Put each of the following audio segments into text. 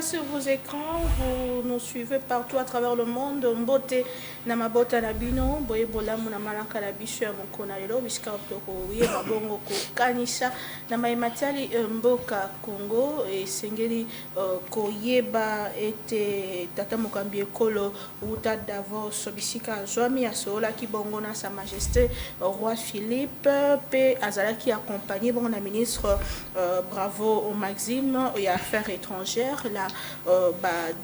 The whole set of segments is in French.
là sur vos écrans, vous nous suivez partout à travers le monde. Mbote namabota nabino, boye bola munamalaka la bicho ya mokona lelo biska toko ye babongo ko kanisa na maimatali mboka Congo et sengeli koyeba ete tata mokambi ekolo uta Davos bisika zwami asola ki bongo na sa majesté roi Philippe pe azalaki accompagné bon la ministre bravo au Maxime et affaires étrangères là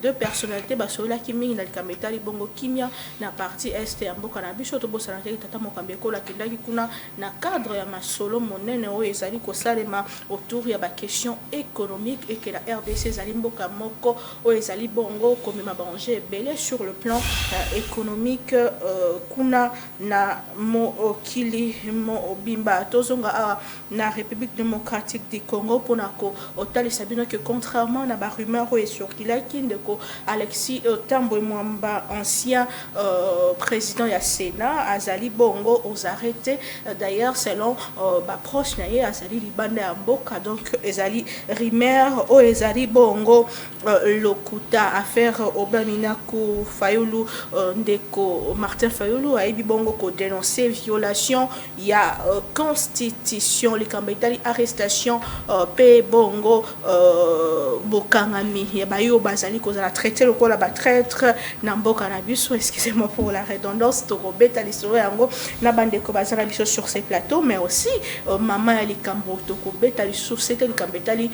deux personnalités basola ki mingi na kametali bongo kimia na partie est ya mboka na biso to bosana tata mokambi ekola kindaki kuna na cadre ya masolo monene o ezali ko salema autour ya ba question économique et que la RDC ezali mboka moko o ezali bongo comme ma banger belé sur le plan économique kuna na mo kili mo bimba tozonga na République démocratique du Congo ponako otali sabino que contrairement na ba rumeur o sur kilaki ndeko Alexis Tambo Mwamba ancien président ya Sénat azali bongo aux arrêtés d'ailleurs selon ba proche naye azali libanda ya mboka donc ezali rimer o ezali bongo lokuta affaire Obamina ko Fayulu ndeko Martin Fayulu aibi bongo ko dénoncer violation ya constitution likambetali arrestation pe bongo bokangami ya bayo bazali ko za traiter le ko la ba traître na mboka na biso excusez-moi pour la redondance to robeta lisoro yango na bande ko bazala biso sur ces plateaux mais aussi maman ya likambo to ko beta lisoro c'était likambetali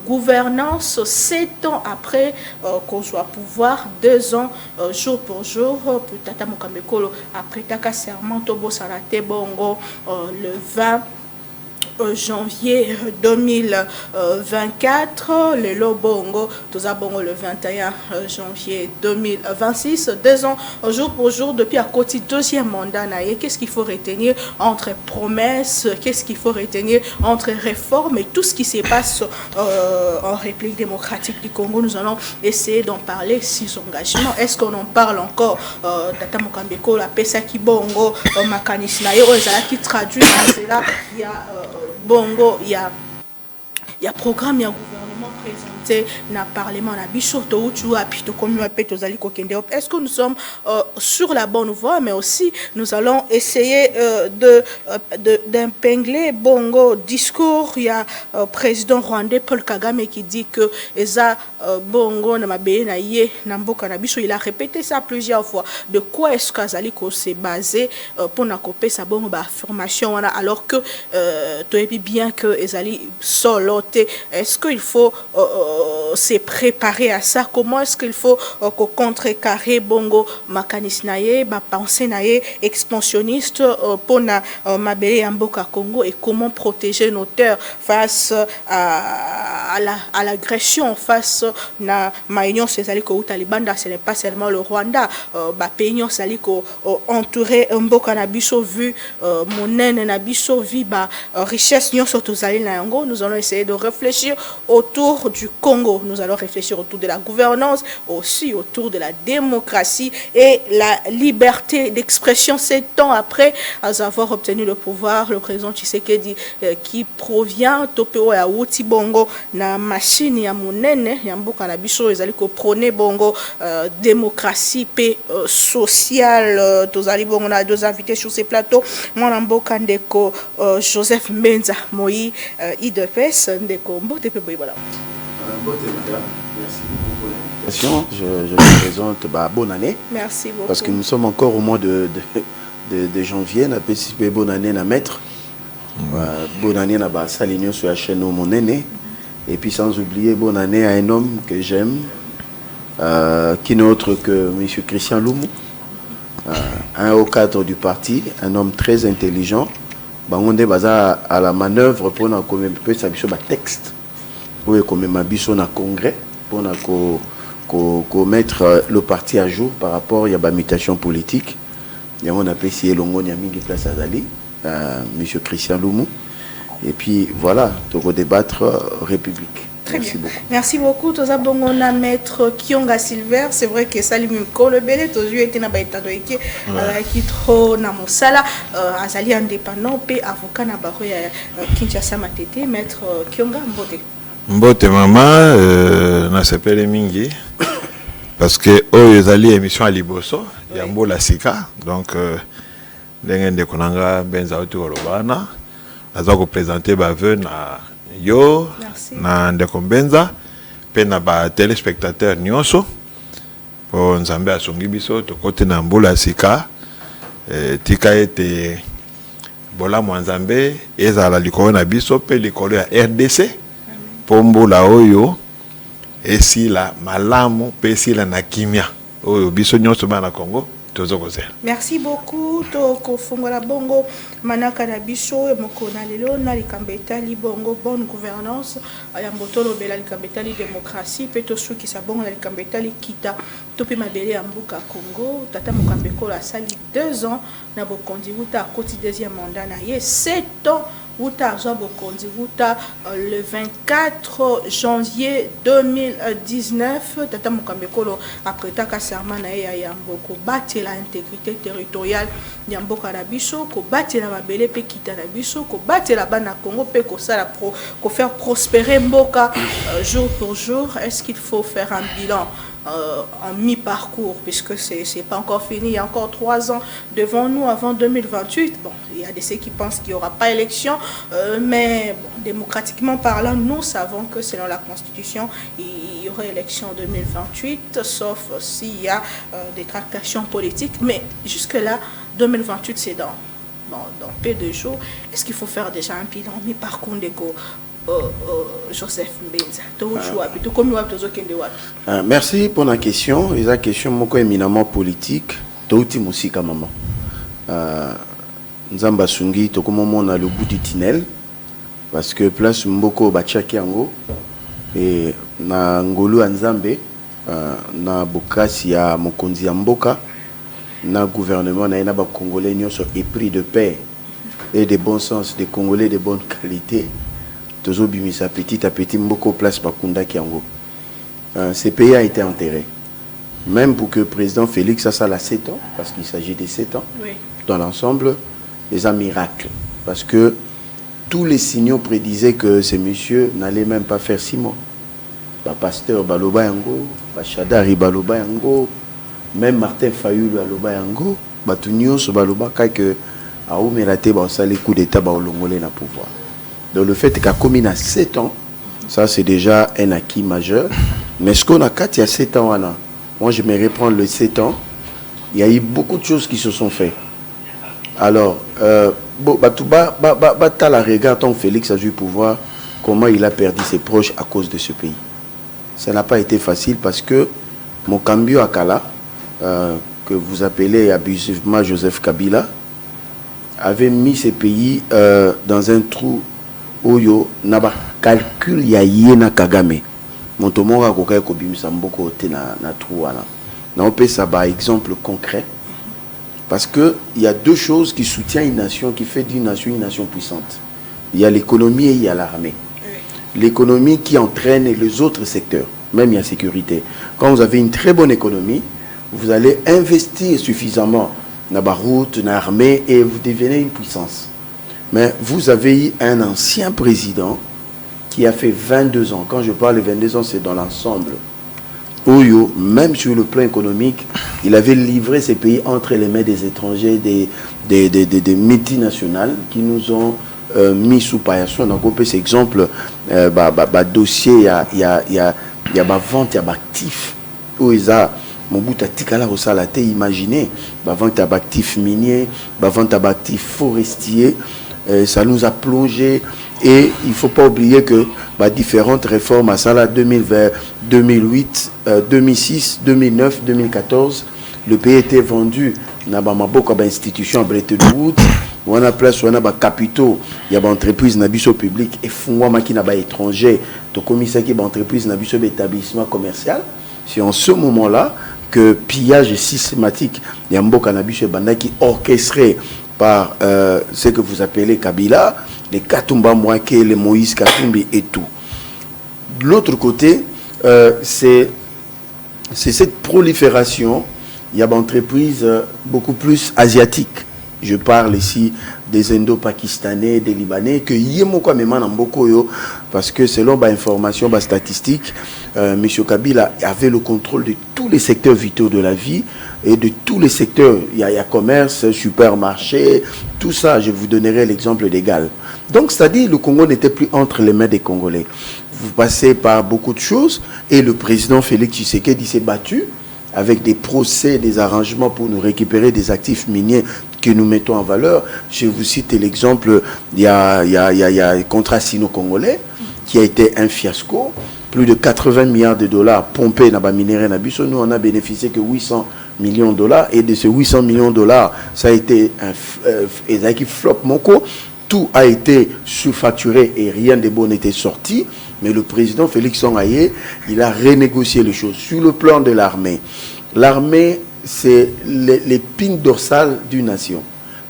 gouvernance 7 ans après qu'on soit pouvoir 2 ans jour pour jour pour tata mokambekolo après taka serment to bosarate bongo le 20 janvier 2024, le Lobongo, Tozabongo le 21 janvier 2026, 2 ans jour pour jour depuis à côté deuxième mandat. Qu'est-ce qu'il faut retenir entre promesses, qu'est-ce qu'il faut retenir entre réformes et tout ce qui se passe en République démocratique du Congo. Nous allons essayer d'en parler, six engagements. Est-ce qu'on en parle encore Tata Mokambeko, la Pesaki Bongo, Makanis Nayo, qui traduit là, il y a bongo, il y a programme, il y a gouvernement présenté dans le Parlement, na bichoto ou tu as pito comme zali kokende. Est-ce que nous sommes sur la bonne voie, mais aussi nous allons essayer d'épingler bongo discours. Il y a président rwandais Paul Kagame qui dit que eza bongo na mabeye na ye na mboka na biso. Il a répété ça plusieurs fois. De quoi est-ce qu'azali ko s'est basé pour na kopé sa bongo ba affirmation alors que tu es bien que ezali soloté. Est-ce qu'il faut se préparer à ça? Comment est-ce qu'il faut contrecarrer bongo makanis naye ba pensée naye expansionniste pour na mabele mboka Congo et comment protéger nos terres face à l'agression face na maïnion cezali ko Talibanda. Ce n'est pas seulement le Rwanda ba peignon sali ko entouré mboka na biso vu monene na biso vi ba richesse nyon surtout zali na yango. Nous allons essayer de réfléchir autour du Congo. Nous allons réfléchir autour de la gouvernance, aussi autour de la démocratie et la liberté d'expression. 7 ans après avoir obtenu le pouvoir, le président Tshisekedi qui provient Topeo ya Wuti bongo na machine ya monene ya mboka na biso ezali ko prôner bongo démocratie paix sociale. Tozali bongo na deux invités sur ces plateaux. Mwana mboka ndeko Joseph Mbenza Moi IDPS ndeko mbote pe boyebala. Merci beaucoup pour l'invitation. Je te présente bonne année. Merci beaucoup. Parce que nous sommes encore au mois de janvier. On a participé bonne année à mettre. Bonne année à Salignon sur la chaîne Mon Aîné. Et puis sans oublier bonne année à un homme que j'aime, qui n'est autre que M. Christian Loumou, un haut cadre du parti, un homme très intelligent. On est à la manœuvre pour nous texte. Oui, comme ma biso na congrès pour mettre le parti à jour par rapport à la mutation politique. On a essayé longo nyamigi place à Dali, monsieur Christian Loumou. Et puis voilà, pour débattre République. Très Merci bien. beaucoup. Merci beaucoup. Toza bongona maître Kionga Silver. C'est vrai que Salim Kolo Belé, tozu était na baita doike, qui trop na mosala, azali indépendant, pe avocat na baro ya Kinshasa Matete, maître Kionga Mbote. Mbote mama na sepele mingi parce que ezali émission à Liboso ya mbola sika donc ndenge ndeko nanga benza oti kolobana naza ko présenter ba vœux na yo na ndeko benza pe na ba téléspectateurs nyonso po nzambe asongi biso to kote na mbola sika tika ete bola mwanzambe ezala likolo na biso pe likolo ya RDC pombo la oyo esila malamu pe esila na kimia oyo biso nyonso bana Congo tozo kozela. Merci beaucoup to kofungola bongo manaka na biso mokona lelo na likambeta li bongo bonne gouvernance ya mbotolo bela likambeta li démocratie pe to suki sa bongo na likambeta li kita to pe mabele ya mbuka Congo tata mokambeko la sali 2 ans na bokondi wuta koti deuxième mandat na ye 7 ans wuta zo bokondi wuta le 24 janvier 2019 tata mokambeko après ta serment na ye ya mboko bati la intégrité territoriale ya mboka na biso ko bati la mabele pe kita na biso ko bati la bana Congo pe ko sala ko faire prospérer mboka jour pour jour. Est-ce qu'il faut faire un bilan en mi-parcours, puisque c'est pas encore fini, il y a encore 3 ans devant nous avant 2028. Bon, il y a ceux qui pensent qu'il n'y aura pas élection, mais bon, démocratiquement parlant, nous savons que selon la Constitution, il y aurait élection en 2028, sauf s'il y a des tractations politiques. Mais jusque-là, 2028, c'est dans peu de jours. Est-ce qu'il faut faire déjà un bilan mi-parcours d'égo? Joseph Mbenza, merci pour la question. La question est éminemment politique. Touti musika maman. Nzamba sungi to comme on a le bout du tunnel parce que place mboko bachaki yango et na ngolu nzambe na bokasi ya mokonzi ya mboka na gouvernement na ba congolais nyonso épris de paix et de bon sens, des Congolais de bonne qualité. Toujours bimisa petit à petit beaucoup place Bakunda Kiango. Ce pays a été enterré. Même pour que le président Félix ça l'a 7 ans, parce qu'il s'agit de 7 ans, oui. Dans l'ensemble, c'est un miracle. Parce que tous les signaux prédisaient que ce monsieur n'allait même pas faire 6 mois. Bah, pasteur Baloba Yango, bah, Chadari Baloba Yango, même Martin Fayulu Baloba Yango, bah, tout nyos Baloba que a omerate bah, ça les coups d'état bah, au Longolais na pouvoir. Donc le fait qu'à commune à 7 ans, ça c'est déjà un acquis majeur. Mais ce qu'on a 4 il y a 7 ans, moi je me reprends le 7 ans, il y a eu beaucoup de choses qui se sont faites. Alors, t'as la regard tant Félix a eu pouvoir, comment il a perdu ses proches à cause de ce pays. Ça n'a pas été facile parce que mon cambio à Kala, que vous appelez abusivement Joseph Kabila, avait mis ce pays dans un trou. Oyo naba calcul ya yena Kagame montomonga kokai ko bimisa mboko te na trou wana na on peut ça par exemple concret parce que il y a deux choses qui soutiennent une nation qui fait d'une nation une nation puissante. Il y a l'économie et il y a l'armée. L'économie qui entraîne les autres secteurs, même il y a sécurité. Quand vous avez une très bonne économie, vous allez investir suffisamment dans la route, dans l'armée et vous devenez une puissance. Mais vous avez eu un ancien président qui a fait 22 ans. Quand je parle de 22 ans, c'est dans l'ensemble. Oyo, même sur le plan économique, il avait livré ces pays entre les mains des étrangers, des multinationales qui nous ont mis sous paillasson. Donc, on peut cet exemple, dossier, il y a vente, il y a actif. Où ils ont mon bout à tikala au salaté, imaginez, vente à actifs miniers, vente à actifs forestiers. Ça nous a plongé et il ne faut pas oublier que différentes réformes à ça là 2020, 2008, 2006, 2009, 2014, le pays était vendu dans beaucoup d'institutions à Bretton Woods, on a place, on a capitaux, il y a des entreprises dans le public et fondement qui n'a pas étranger, de commissaire qui est entreprise dans le établissement commercial. C'est en ce moment-là que pillage systématique, il y a un beau cannabis qui orchestré par ce que vous appelez Kabila, les Katumba Mwake, les Moïse Katumbi et tout. De l'autre côté, c'est cette prolifération, il y a des entreprises beaucoup plus asiatiques Je parle ici des Indo-Pakistanais, des Libanais, que Yemoko Meman Mbokoyo, parce que selon l'information, statistique, M. Kabila avait le contrôle de tous les secteurs vitaux de la vie et de tous les secteurs. Il y a commerce, supermarché, tout ça. Je vous donnerai l'exemple d'égal. Donc, c'est-à-dire le Congo n'était plus entre les mains des Congolais. Vous passez par beaucoup de choses et le président Félix Tshisekedi s'est battu avec des procès, des arrangements pour nous récupérer des actifs miniers que nous mettons en valeur. Je vous cite l'exemple, il y a le contrat sino-congolais qui a été un fiasco. Plus de 80 milliards de dollars pompés dans la minerai Nabiso. Nous, on a bénéficié que 800 millions de dollars. Et de ces 800 millions de dollars, ça a été un flop moko. Tout a été sous-facturé et rien de bon n'était sorti. Mais le président Félix Tshisekedi, il a renégocié les choses. Sur le plan de l'armée, l'armée, c'est l'épine dorsale d'une nation.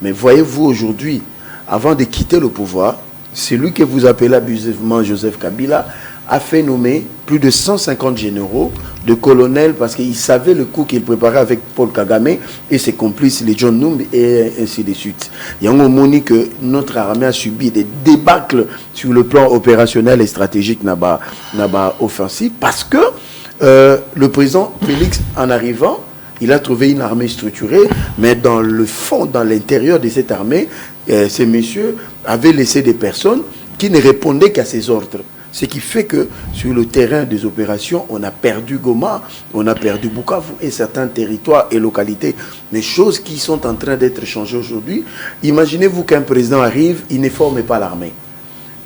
Mais voyez-vous aujourd'hui, avant de quitter le pouvoir, celui que vous appelez abusivement Joseph Kabila a fait nommer plus de 150 généraux, de colonels, parce qu'il savait le coup qu'il préparait avec Paul Kagame et ses complices, les John Numbi, et ainsi de suite. Il y a un moment que notre armée a subi des débâcles sur le plan opérationnel et stratégique n'a offensif, parce que le président Félix, en arrivant, il a trouvé une armée structurée, mais dans le fond, dans l'intérieur de cette armée, ces messieurs avaient laissé des personnes qui ne répondaient qu'à ses ordres. Ce qui fait que sur le terrain des opérations, on a perdu Goma, on a perdu Bukavu et certains territoires et localités. Les choses qui sont en train d'être changées aujourd'hui. Imaginez-vous qu'un président arrive, il ne forme pas l'armée.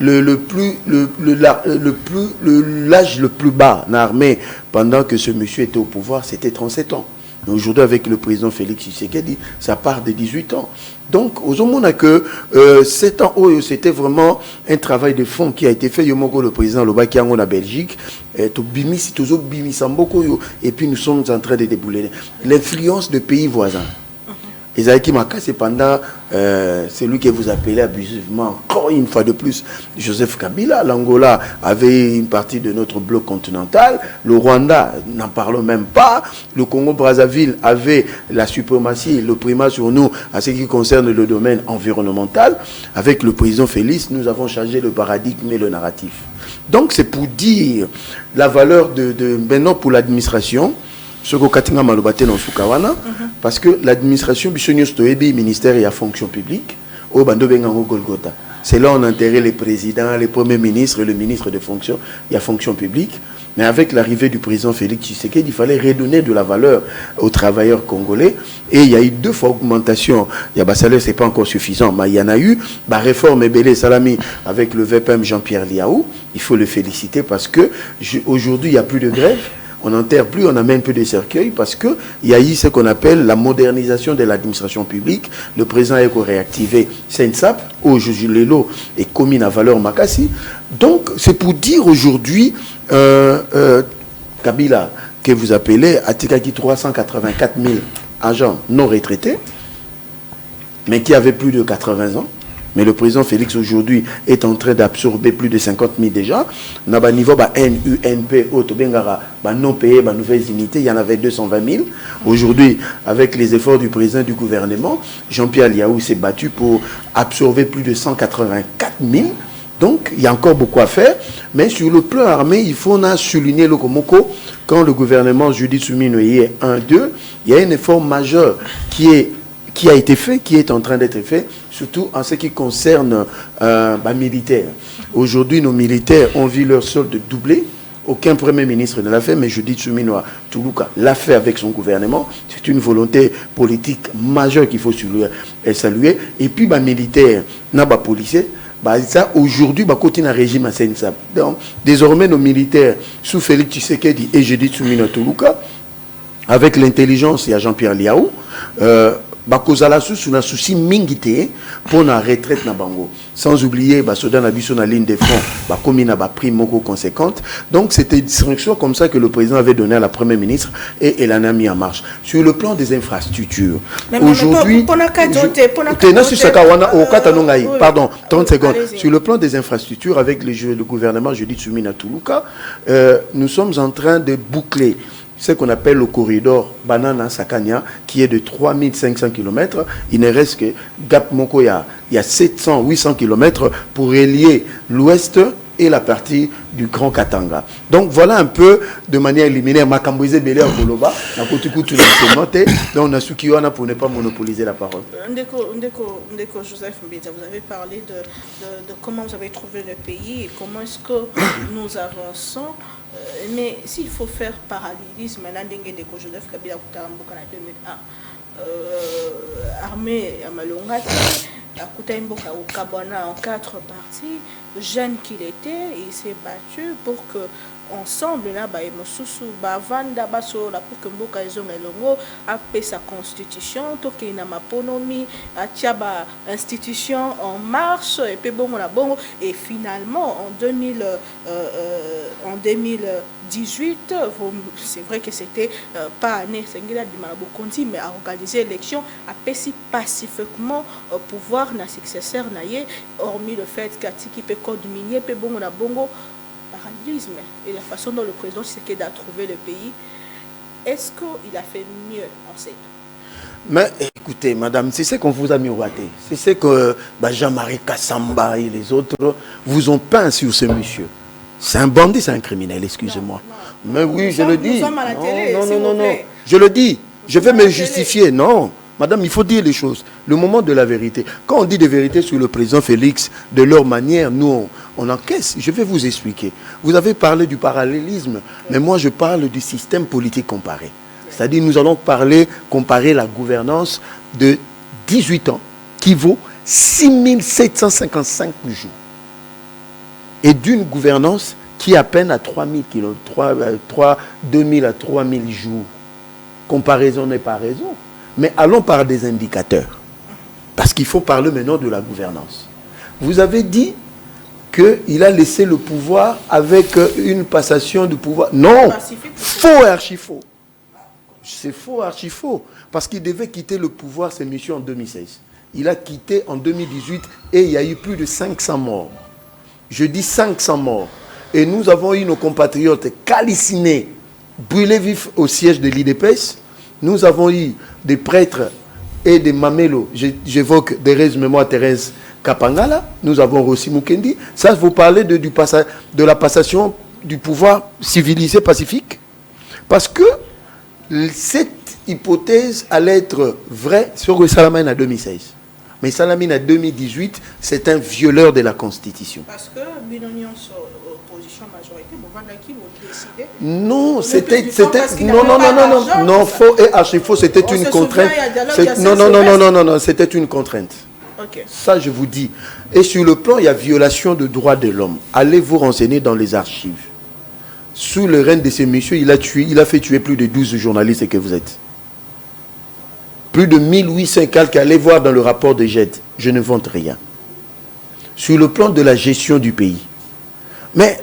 L'âge le plus bas dans l'armée pendant que ce monsieur était au pouvoir, c'était 37 ans. Aujourd'hui, avec le président Félix Tshisekedi, ça part de 18 ans. Donc, aux hommes, on a que 7 ans, c'était vraiment un travail de fond qui a été fait. Yomoko, le président Lobaki en Belgique, et puis nous sommes en train de débouler l'influence de pays voisins. Ezaïki Maka, c'est pendant celui que vous appelez abusivement, encore une fois de plus, Joseph Kabila. L'Angola avait une partie de notre bloc continental. Le Rwanda, n'en parlons même pas. Le Congo-Brazzaville avait la suprématie, le primat sur nous, à ce qui concerne le domaine environnemental. Avec le président Félix, nous avons changé le paradigme et le narratif. Donc, c'est pour dire la valeur de maintenant pour l'administration. Parce que l'administration du ministère et la fonction publique, c'est là où on enterrait les présidents, les premiers ministres et le ministre de fonction, il y a fonction publique. Mais avec l'arrivée du président Félix Tshisekedi, il fallait redonner de la valeur aux travailleurs congolais. Et il y a eu 2 fois augmentation. Il y a salaire, ce n'est pas encore suffisant, mais il y en a eu. Réforme Ebele Salami avec le VPM Jean-Pierre Liaou. Il faut le féliciter parce que aujourd'hui, il n'y a plus de grève. On n'enterre plus, on amène peu de cercueils parce qu'il y a eu ce qu'on appelle la modernisation de l'administration publique. Le président a réactivé Sensap, au Jujulelo et commune à valeur Makassi. Donc, c'est pour dire aujourd'hui, Kabila, que vous appelez, a tiré 384 000 agents non retraités, mais qui avaient plus de 80 ans. Mais le président Félix aujourd'hui est en train d'absorber plus de 50 000 déjà. On a un niveau NUNP, non payé, nouvelles unités, il y en avait 220 000. Aujourd'hui, avec les efforts du président du gouvernement, Jean-Pierre Liaou s'est battu pour absorber plus de 184 000. Donc, il y a encore beaucoup à faire. Mais sur le plan armé, il faut souligner le Komoko. Quand le gouvernement Judith Souminoye 1-2, il y a un effort majeur qui a été fait, qui est en train d'être fait, surtout en ce qui concerne militaires. Aujourd'hui, nos militaires ont vu leur solde doubler. Aucun premier ministre ne l'a fait, mais Judith Suminwa Toulouka l'a fait avec son gouvernement. C'est une volonté politique majeure qu'il faut saluer. Et puis, militaires, policiers, aujourd'hui, continue un régime à Sensab. Donc, désormais, nos militaires, sous Félix Tshisekedi et Judith Suminwa Toulouka, avec l'intelligence, il y a Jean-Pierre Liaou, bakozala sous un souci mingité pour la retraite na bango, sans oublier soda na biso na ligne de front comme na prime moko conséquente. Donc c'était une instruction comme ça que le président avait donné à la première ministre et elle en a mis en marche sur le plan des infrastructures. Aujourd'hui pardon 30 secondes sur le plan des infrastructures avec le gouvernement Judith Suminwa Toulouka, nous sommes en train de boucler ce qu'on appelle le corridor Banana-Sakania, qui est de 3500 km. Il ne reste que Gap Moko, il y a 700-800 km pour relier l'ouest et la partie du Grand Katanga. Donc voilà un peu de manière liminaire Makamboise Belé en Koloba, donc on a su pour ne pas monopoliser la parole. Ndeko Joseph Mbita, vous avez parlé de comment vous avez trouvé le pays et comment est-ce que nous avançons. Mais s'il faut faire parallélisme, Ndeko Joseph Kabila Koutamboka en 2001, armée à Malonga, Koutamboka au Kabana en 4 parties, jeune qu'il était, il s'est battu pour que ensemble là ba emosusu ba vanda baso la pour que mboka ezonga elongo apé sa constitution to ke na maponomi atia ba institution en marche et puis bon la bongo et finalement en 2018 c'est vrai que c'était pas année sengela du Marabokonzi mais à organiser l'élection apé si pacifiquement pouvoir na successeur naie hormis le fait qu'atiki pe code minier pe bon la bongo parallélisme et la façon dont le président Tshisekedi a trouvé le pays, est-ce qu'il a fait mieux en ces temps? Mais écoutez, madame, c'est ce qu'on vous a miroité. C'est ce que Jean-Marie Kassamba et les autres vous ont peint sur ce monsieur. C'est un bandit, c'est un criminel, excusez-moi. Mais oui, je le dis. Non. Je le dis. Je vais me justifier. Non. Madame, il faut dire les choses. Le moment de la vérité. Quand on dit de vérité sur le président Félix, de leur manière, nous, on encaisse. Je vais vous expliquer. Vous avez parlé du parallélisme, mais moi, je parle du système politique comparé. C'est-à-dire, nous allons comparer la gouvernance de 18 ans, qui vaut 6755 jours. Et d'une gouvernance qui est à peine à 2000 à 3000 jours. Comparaison n'est pas raison. Mais allons par des indicateurs. Parce qu'il faut parler maintenant de la gouvernance. Vous avez dit qu'il a laissé le pouvoir avec une passation du pouvoir. Non, faux et archi-faux. C'est faux et archi-faux. Parce qu'il devait quitter le pouvoir, c'est monsieur, en 2016. Il a quitté en 2018 et il y a eu plus de 500 morts. Je dis 500 morts. Et nous avons eu nos compatriotes calcinés, brûlés vifs au siège de l'IDPS. Nous avons eu des prêtres et des mamélos. J'évoque Thérèse Kapangala. Nous avons Rossi Mukendi. Ça, vous parlez de la passation du pouvoir civilisé pacifique. Parce que cette hypothèse allait être vraie sur le Salamine en 2016. Mais Salamine en 2018, c'est un violeur de la Constitution. Parce que l'union sur opposition majorité, vous décidez. Non, c'était non, faux et archi-faux, c'était une contrainte. Non, c'était une contrainte. Okay. Ça, je vous dis. Et sur le plan, il y a violation de droits de l'homme. Allez vous renseigner dans les archives. Sous le règne de ces messieurs, il a fait tuer plus de 12 journalistes que vous êtes. Plus de 1800 calques, allez voir dans le rapport de GED. Je ne vante rien. Sur le plan de la gestion du pays. Mais,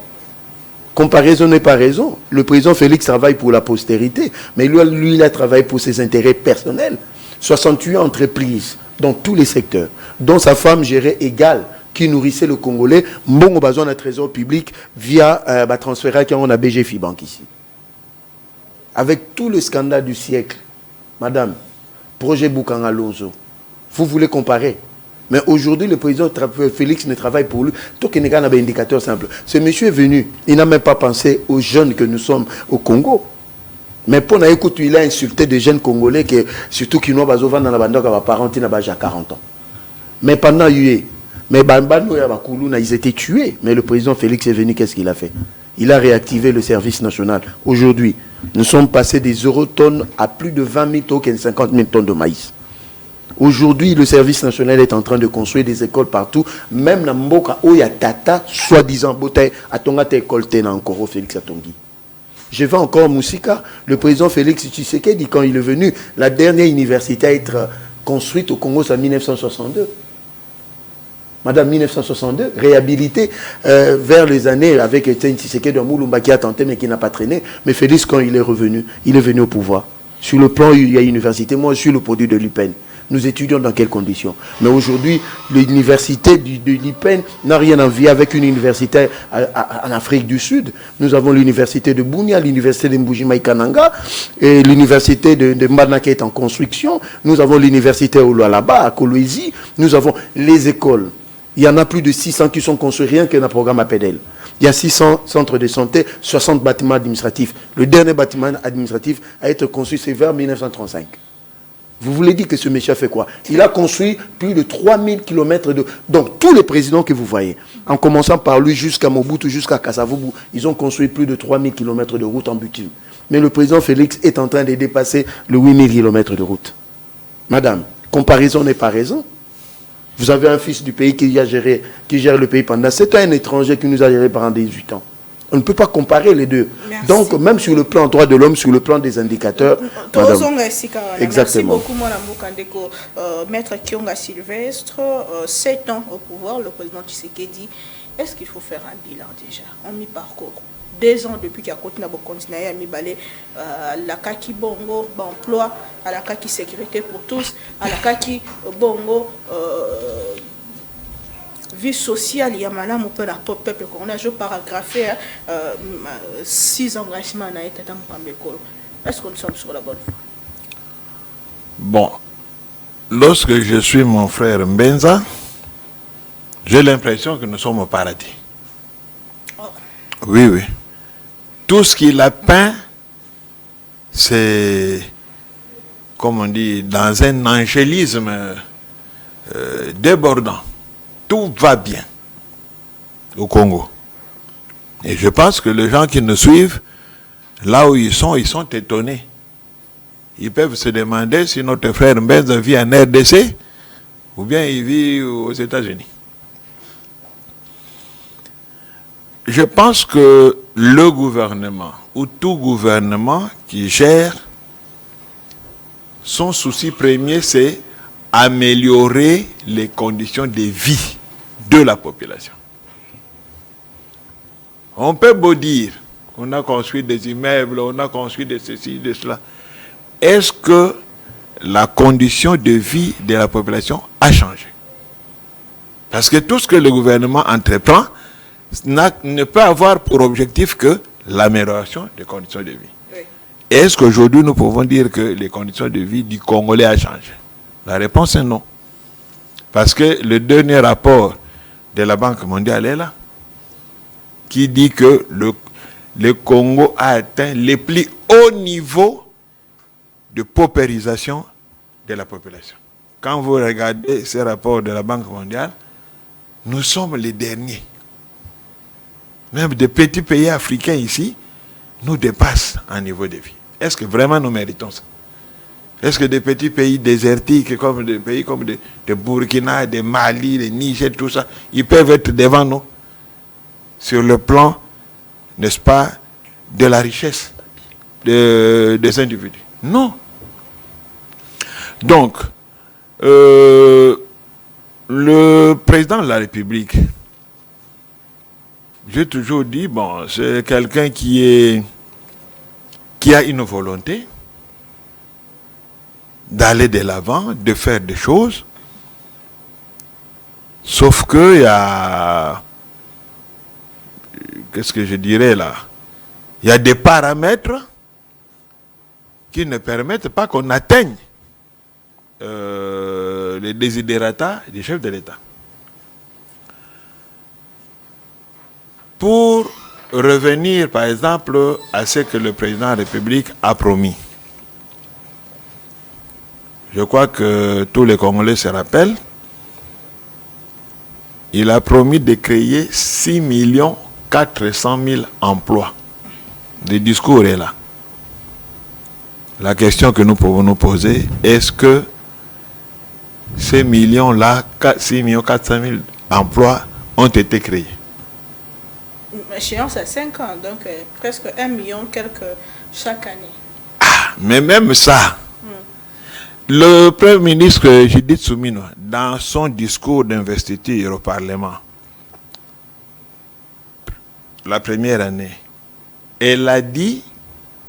comparaison n'est pas raison. Le président Félix travaille pour la postérité, mais lui, il a travaillé pour ses intérêts personnels. 68 entreprises dans tous les secteurs, dont sa femme gérait Égal, qui nourrissait le Congolais, bon besoin d'un trésor public via transfert qu'on a BGFI Bank ici. Avec tout le scandale du siècle, madame, projet Boukanga Lozo, vous voulez comparer? Mais aujourd'hui, le président Félix ne travaille pour lui. Tout qu'il n'y a un indicateur simple. Ce monsieur est venu, il n'a même pas pensé aux jeunes que nous sommes au Congo. Mais pour nous écouter, il a insulté des jeunes Congolais, surtout qui n'ont pas dans la bande de parents qui n'ont pas 40 ans. Mais pendant ils étaient tués. Mais le président Félix est venu, qu'est-ce qu'il a fait? Il a réactivé le service national. Aujourd'hui, nous sommes passés des eurotonnes à plus de 20 000 tonnes et 50 000 tonnes de maïs. Aujourd'hui, le service national est en train de construire des écoles partout. Même dans Mboka, où il y a Tata, soi-disant, à Tonga, école encore Félix Atongi. Je vais encore Moussika. Le président Félix Tshisekedi, quand il est venu, la dernière université à être construite au Congo, c'est en 1962. Madame, 1962, réhabilitée vers les années avec Etienne Tshisekedi de Moulumba qui a tenté mais qui n'a pas traîné. Mais Félix, quand il est venu au pouvoir. Sur le plan, il y a une université. Moi, je suis le produit de l'UPEN. nous étudions dans quelles conditions. Mais aujourd'hui, l'université de l'IPEN n'a rien à voir avec une université en Afrique du Sud. Nous avons l'université de Bunia, l'université de Mbujimai-Kananga, et l'université de Mbana qui est en construction. Nous avons l'université au Lualaba, à Kolwezi. Nous avons les écoles. Il y en a plus de 600 qui sont construits rien qu'un programme APEDEL. Il y a 600 centres de santé, 60 bâtiments administratifs. Le dernier bâtiment administratif a été construit, c'est vers 1935. Vous voulez dire que ce monsieur a fait quoi? Il a construit plus de 3000 km de... Donc, tous les présidents que vous voyez, en commençant par lui jusqu'à Mobutu, jusqu'à Kasavubu, ils ont construit plus de 3000 km de route en bitume. Mais le président Félix est en train de dépasser le 8000 km de route. Madame, comparaison n'est pas raison. Vous avez un fils du pays qui gère le pays pendant 7 ans, un étranger qui nous a géré pendant 18 ans. On ne peut pas comparer les deux. Merci. Donc, même sur le plan droit de l'homme, sur le plan des indicateurs... Madame, exactement. Merci beaucoup, Mme Bukandeko. Maître Kionga Sylvestre, 7 ans au pouvoir, le président Tshisekedi. Est-ce qu'il faut faire un bilan déjà en mi-parcours? 2 ans depuis qu'il a continué à mi-balé, la kaki bongo, emploi, à la kaki sécurité pour tous, à la kaki bongo, vie sociale, il y a maintenant mon peuple qu'on a, je paragraphé 6 engagements à été dans l'école. Est-ce que nous sommes sur la bonne voie? Bon, lorsque je suis mon frère Mbenza, j'ai l'impression que nous sommes au paradis. Oh. Oui, oui. Tout ce qu'il a peint, c'est, comme on dit, dans un angélisme débordant. Tout va bien au Congo. Et je pense que les gens qui nous suivent, là où ils sont étonnés. Ils peuvent se demander si notre frère Mbenza vit en RDC ou bien il vit aux États-Unis. Je pense que le gouvernement ou tout gouvernement qui gère, son souci premier, c'est améliorer les conditions de vie de la population. On peut beau dire qu'on a construit des immeubles, on a construit de ceci, de cela. Est-ce que la condition de vie de la population a changé? Parce que tout ce que le gouvernement entreprend ne peut avoir pour objectif que l'amélioration des conditions de vie. Oui. Est-ce qu'aujourd'hui nous pouvons dire que les conditions de vie du Congolais ont changé? La réponse est non. Parce que le dernier rapport de la Banque mondiale est là, qui dit que le Congo a atteint les plus hauts niveaux de paupérisation de la population. Quand vous regardez ces rapports de la Banque mondiale, nous sommes les derniers. Même des petits pays africains ici nous dépassent en niveau de vie. Est-ce que vraiment nous méritons ça? Est-ce que des petits pays désertiques comme des pays comme de Burkina, de Mali, de Niger, tout ça, ils peuvent être devant nous sur le plan, n'est-ce pas, de la richesse des individus? Non. Donc, le président de la République, j'ai toujours dit, bon, c'est quelqu'un qui a une volonté d'aller de l'avant, de faire des choses, sauf que il y a, qu'est-ce que je dirais là, il y a des paramètres qui ne permettent pas qu'on atteigne les desiderata des chefs de l'État. Pour revenir, par exemple, à ce que le président de la République a promis, je crois que tous les Congolais se rappellent, il a promis de créer 6 400 000 emplois. Le discours est là. La question que nous pouvons nous poser, est-ce que ces millions-là, 6 400 000 emplois, ont été créés? Échéance à 5 ans, donc presque 1 million quelques chaque année. Ah, mais même ça, le Premier ministre Judith Soumino, dans son discours d'investiture au Parlement, la première année, elle a dit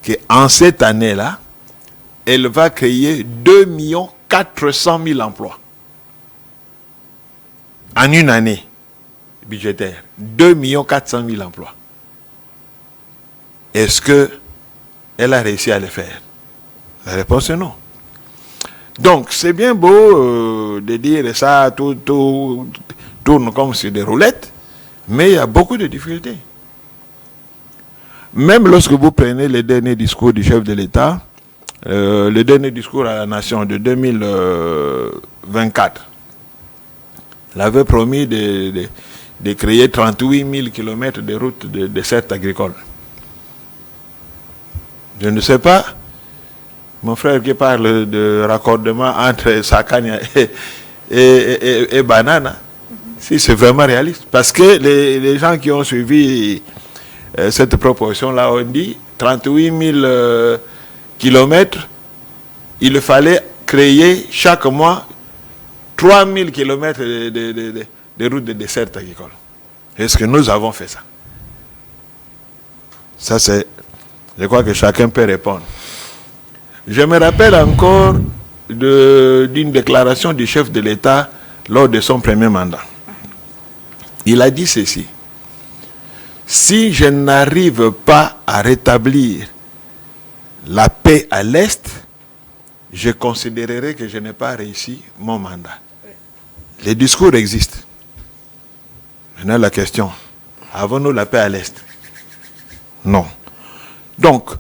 qu'en cette année-là, elle va créer 2 400 400 000 emplois. En une année budgétaire, 2 400 000 emplois. Est-ce qu'elle a réussi à le faire? La réponse est non. Donc, c'est bien beau de dire ça, tout tourne comme sur des roulettes, mais il y a beaucoup de difficultés. Même lorsque vous prenez le dernier discours du chef de l'État, le dernier discours à la nation de 2024, il avait promis de créer 38 000 km de routes de dessert agricole. Je ne sais pas, mon frère qui parle de raccordement entre Sakania et Banana, si c'est vraiment réaliste. Parce que les gens qui ont suivi cette proposition-là ont dit 38 000 kilomètres, il fallait créer chaque mois 3 000 kilomètres de routes de dessert agricole. Est-ce que nous avons fait ça? Ça, c'est... Je crois que chacun peut répondre. Je me rappelle encore d'une déclaration du chef de l'État lors de son premier mandat. Il a dit ceci: si je n'arrive pas à rétablir la paix à l'Est, je considérerai que je n'ai pas réussi mon mandat. Les discours existent. Maintenant, la question: avons-nous la paix à l'Est? Non. Donc,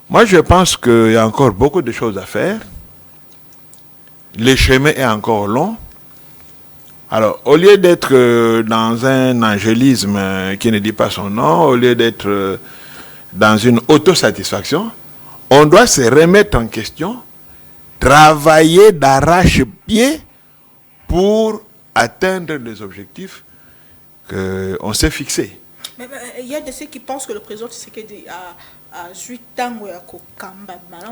moi je pense qu'il y a encore beaucoup de choses à faire. Le chemin est encore long. Alors, au lieu d'être dans un angélisme qui ne dit pas son nom, au lieu d'être dans une autosatisfaction, on doit se remettre en question, travailler d'arrache-pied pour atteindre les objectifs qu'on s'est fixés. Mais il y a de ceux qui pensent que le président Tshisekedi a 8 ans où il y a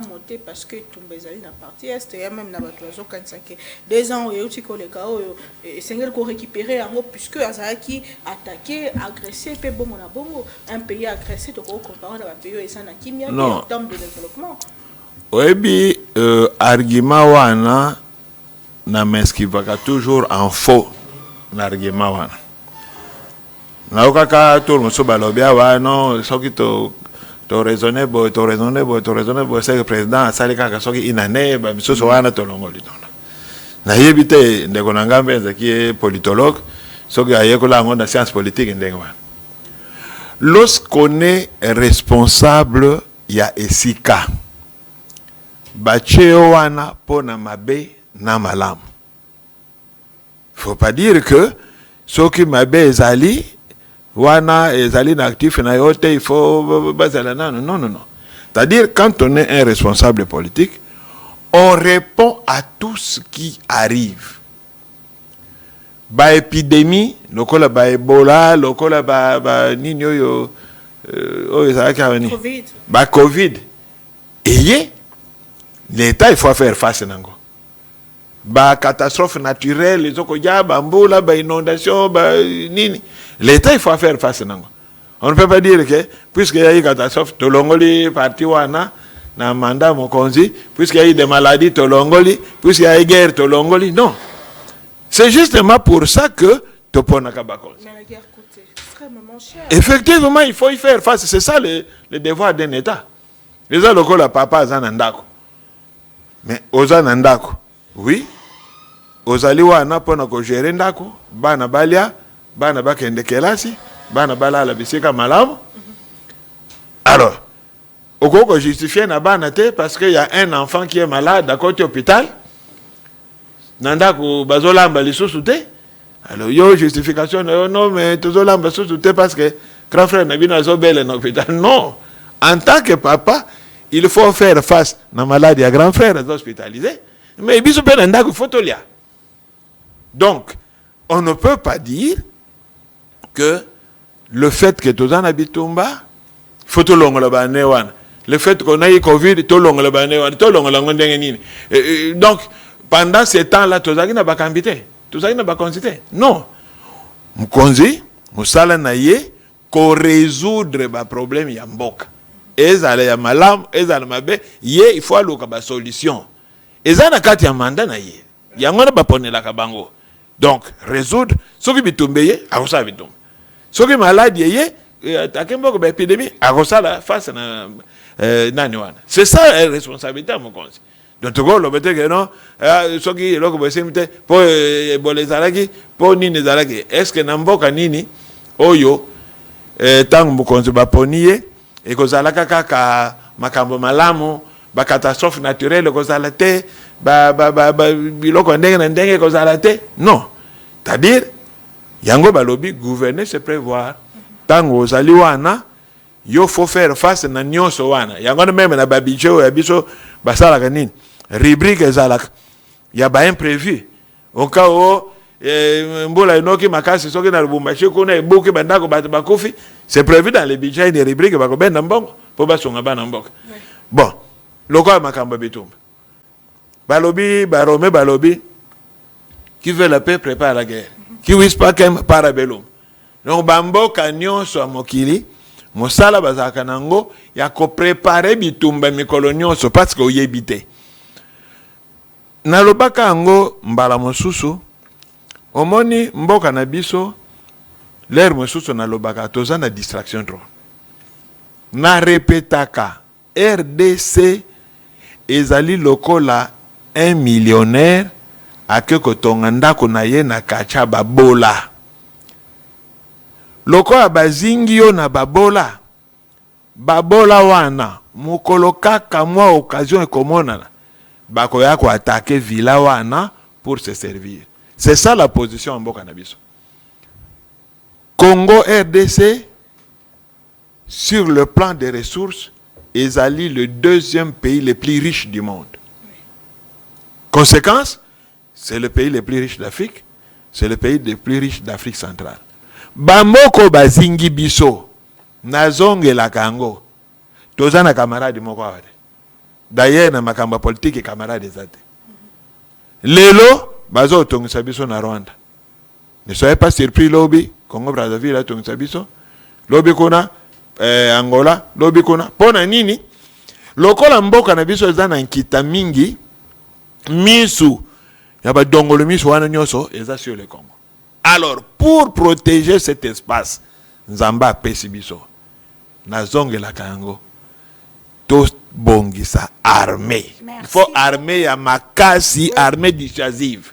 monté parce que tout le monde est parti est, il y a même 2 ans où il y a eu les cas où c'est récupérer puisque Azaki attaqué, agressé, un pays agressé, donc on compare à un pays en termes de développement. Oui, bien, argument wana na meskivaka toujours en faux l'argument wana. Na okaka tout le monde balobia wa non soki to raisonnable, c'est le président a sali kaka soki inane ba misoso wana to longoli tona. Na yebite ndeko ngambe zaki est politologue soki ayekola ngo na science politique ndengwa. Lorsqu'on est responsable ya esika bacheo wana pona mabe na malamu. Faut pas dire que soki mabe ezali wana ezali na actif na yote il faut bazala non non non. C'est-à-dire quand on est un responsable politique, on répond à tout ce qui arrive. Ba épidémie, lokola ba Ebola, lokola ba nini yo Covid. Ba Covid. Et l'État il faut faire face nango. Ba catastrophe naturelle, les okoya, ba mbola, ba inondation, ba nini. L'État il faut faire face nango. On ne peut pas dire que puisqu'il y a eu catastrophe, tolongoli parti wana na mandat mokonzi, puisqu'il y a eu des maladies tolongoli, puisqu'il y a eu guerre tolongoli, non. C'est justement pour ça que toponaka bakon. Mais la guerre coûte extrêmement cher. Effectivement, il faut y faire face. C'est ça le devoir d'un État. Les gens locaux, la papa, zanandako. Mais aux zanandako, oui. Aux aliwa na pona ko gérer ndako, bana balia, bana bakende kelasi, bana bala la bisika malamu. Alors, au ko justifier na bana te parce qu'il y a un enfant qui est malade à côté hôpital. Nandako bazolamba lisusu te. Alors, yo justification, non, mais tozolamba lisusu te parce que grand frère n'a bien azobele dans l'hôpital. Non. En tant que papa, il faut faire face à la maladie à grand frère hospitalisé. Mais il faut tolia. Donc, on ne peut pas dire que le fait que tous en habitumba, faut tout long le fait qu'on a eu Covid, tout long donc, pendant ce temps-là, tous n'a pas cambité, tous n'a pas consulté. Non. Mkonzi, musala na ye, ko résoudre ba problème yamboka. Ezala ya malam, ezala mabe, ye il faut aller ba solution. eza na kati ya mandat na ye yango na baponelaka bango. Donc résoudre soki bitumbe ye akosala bitumba, soki maladie ye akemboko ba épidémie akosala face na nani wana. C'est ça la responsabilité mon conseil. Donc tu vois le bête que non soki eloko bosemite po bolezalaki po nini ezalaki, est-ce que na mboka nini oyo tango mokonzi baponi ye ekozalaka kaka makambo malamu, ba catastrophe naturelle ekozala te, biloko ndenge na ndenge ekozala te? Non. C'est-à-dire yango balobi gouverner c'est prévoir. Tango ozali wana yo faut faire face na nyonso wana. Yango même na babidje ya biso basalaka nini rubrique ezalaka ya ba imprévu au cas où mbola inoki makasi soki na Lubumbashi kuna ebuki bandako bato bakufi, c'est prévu dans les budgets des rubriques bakobenda mbongo po basonga bana mboka. Bon, lokola makambo bitumba balobi barome balobi qui veut la paix prépare la guerre, qui wisse pas qu'un parabellum. Donc bamboka nyonso a mokili mosala bazaka nango ya ko préparer bitumba mikolo nyonso parce que oyebite na lobaka ango mbala mosusu omoni mboka na biso l'air mosusu na lobaka toza na distraction trop na répétaka RDC ezali lokola un millionnaire ake kotonga ndako na ye na kacha babola lokola bazingi yo na babola wana mukolo kaka mwa occasion ekomonana bakoya ko attaquer villa wana pour se servir. C'est ça la position en mboka na biso. Congo RDC sur le plan des ressources ezali le deuxième pays le plus riche du monde. Conséquence, c'est le pays le plus riche d'Afrique, c'est le pays le plus riche d'Afrique centrale. Bamoko bazingi biso nazonge la kango tozana camarade moko awade. D'ailleurs na makamba politique et camarade ezate. Lelo bazo tongisa biso na Rwanda. Ne soyez pas surpris lobby Congo Brazzaville a tongisa biso. Lobby kuna Angola, lobby kuna pona nini? Lokola mboka na biso ezana nkita mingi misu ya ba dongolo misu wana nyoso eza sur le Congo. Alors pour protéger cet espace Nzamba pesi biso na zonge la kango to bongisa armée. Il faut armée ya makasi, armée dissuasive.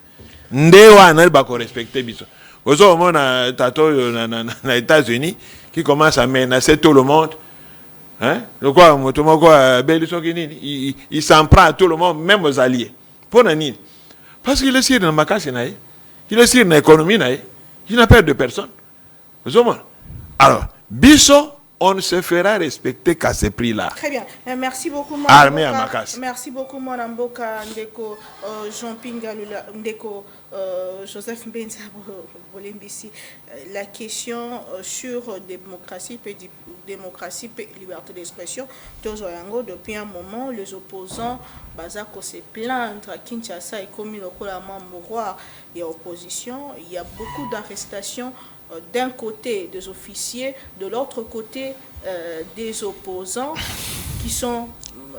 Nde wana ba ko respecter biso. Ozo mona tato na États-Unis qui commence à menacer tout le monde. Hein? Le quoi motomoko beliso kinini, il s'en prend à tout le monde, même aux alliés. Pour nani? Parce qu'il est sûr dans makasi nae. Il est sûr dans l'économie nae. Il n'a peur de personne. Ozo mona. Alors, biso on ne se fera respecter qu'à ce prix-là. Très bien. Merci beaucoup, mon Armée à Makas. Merci beaucoup, mon Amboka, Ndeko, Jean-Pinga, Ndeko, Joseph Mbenza, Bolembisi. La question sur démocratie et liberté d'expression, depuis un moment, les opposants, Bazako se plaindre à Kinshasa et comme il y a membre et opposition, il y a beaucoup d'arrestations. D'un côté des officiers, de l'autre côté des opposants qui sont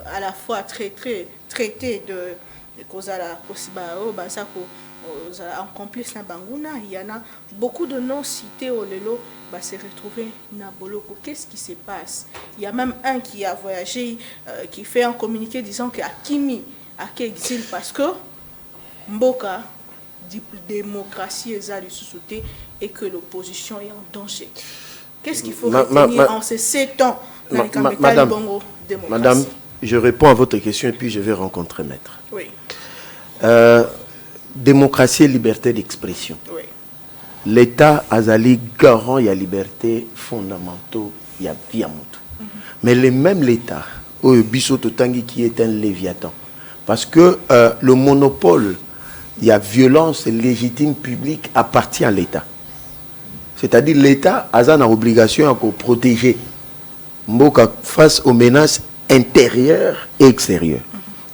à la fois traités de en complice na Banguna. Il y en a beaucoup de noms cités au Lelo se retrouver na Boloko. Qu'est-ce qui se passe? Il y a même un qui a voyagé, qui fait un communiqué disant qu'à Kimi, à exil parce que Mboka démocratie est et que l'opposition est en danger. Qu'est-ce qu'il faut retenir en ces 7 ans dans Madame, je réponds à votre question et puis je vais rencontrer Maître. Oui. Démocratie et liberté d'expression. Oui. L'État azali garant il y a liberté fondamentale, il y a vie à moto. Mais le même l'État, Biso Totangi qui est un léviathan. Parce que le monopole, il y a violence légitime publique appartient à l'État. C'est-à-dire l'État a une obligation de protéger Mboka face aux menaces intérieures et extérieures.